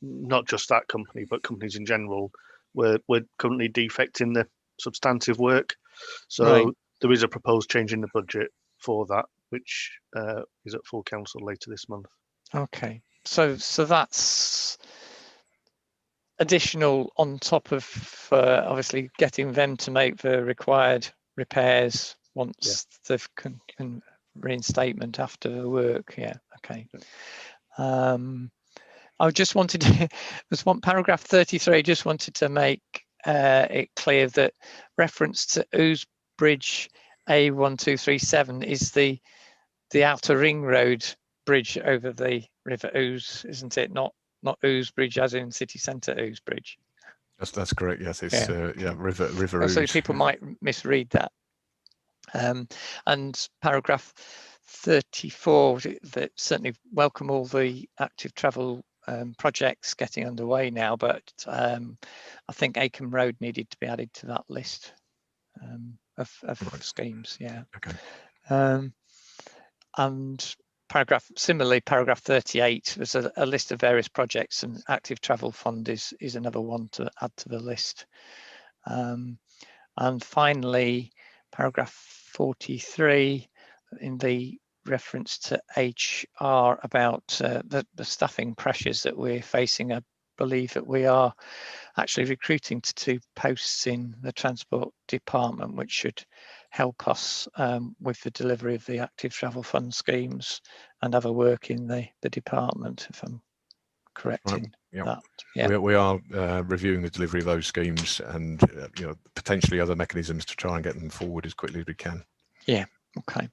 Speaker 19: not just that company but companies in general. We're currently defecting the substantive work, so there is a proposed change in the budget for that, which is at full council later this month.
Speaker 1: Okay, so that's additional on top of obviously getting them to make the required repairs once they've reinstatement after the work. Yeah, okay. I just wanted to, there's one paragraph 33, I just wanted to make it clear that reference to Ouse Bridge A1237 is the outer ring road bridge over the River Ouse, isn't it? Not not Ousbridge as in city centre Ousbridge.
Speaker 14: That's correct. Yes, it's River Ouse.
Speaker 1: So people might misread that. And paragraph 34, that certainly welcome all the active travel projects getting underway now, but I think Acomb Road needed to be added to that list of schemes. Yeah.
Speaker 14: Okay.
Speaker 1: And similarly, paragraph 38 was a list of various projects, and active travel fund is another one to add to the list. And finally, paragraph 43 in the reference to HR about the staffing pressures that we're facing. I believe that we are actually recruiting to 2 posts in the transport department, which should help us with the delivery of the active travel fund schemes and other work in the department, if I'm correct in that. Yeah.
Speaker 14: We are reviewing the delivery of those schemes and potentially other mechanisms to try and get them forward as quickly as we can.
Speaker 1: Yeah. Okay.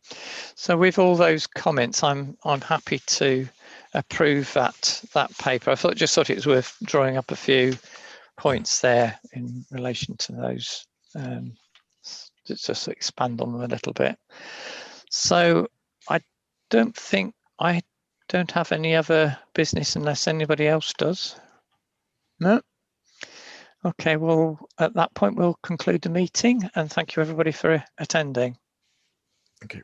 Speaker 1: So with all those comments, I'm happy to approve that paper. I just thought it was worth drawing up a few points there in relation to those, just to expand on them a little bit. So I don't have any other business unless anybody else does. No? Okay, well, at that point, we'll conclude the meeting, and thank you everybody for attending.
Speaker 14: Thank you.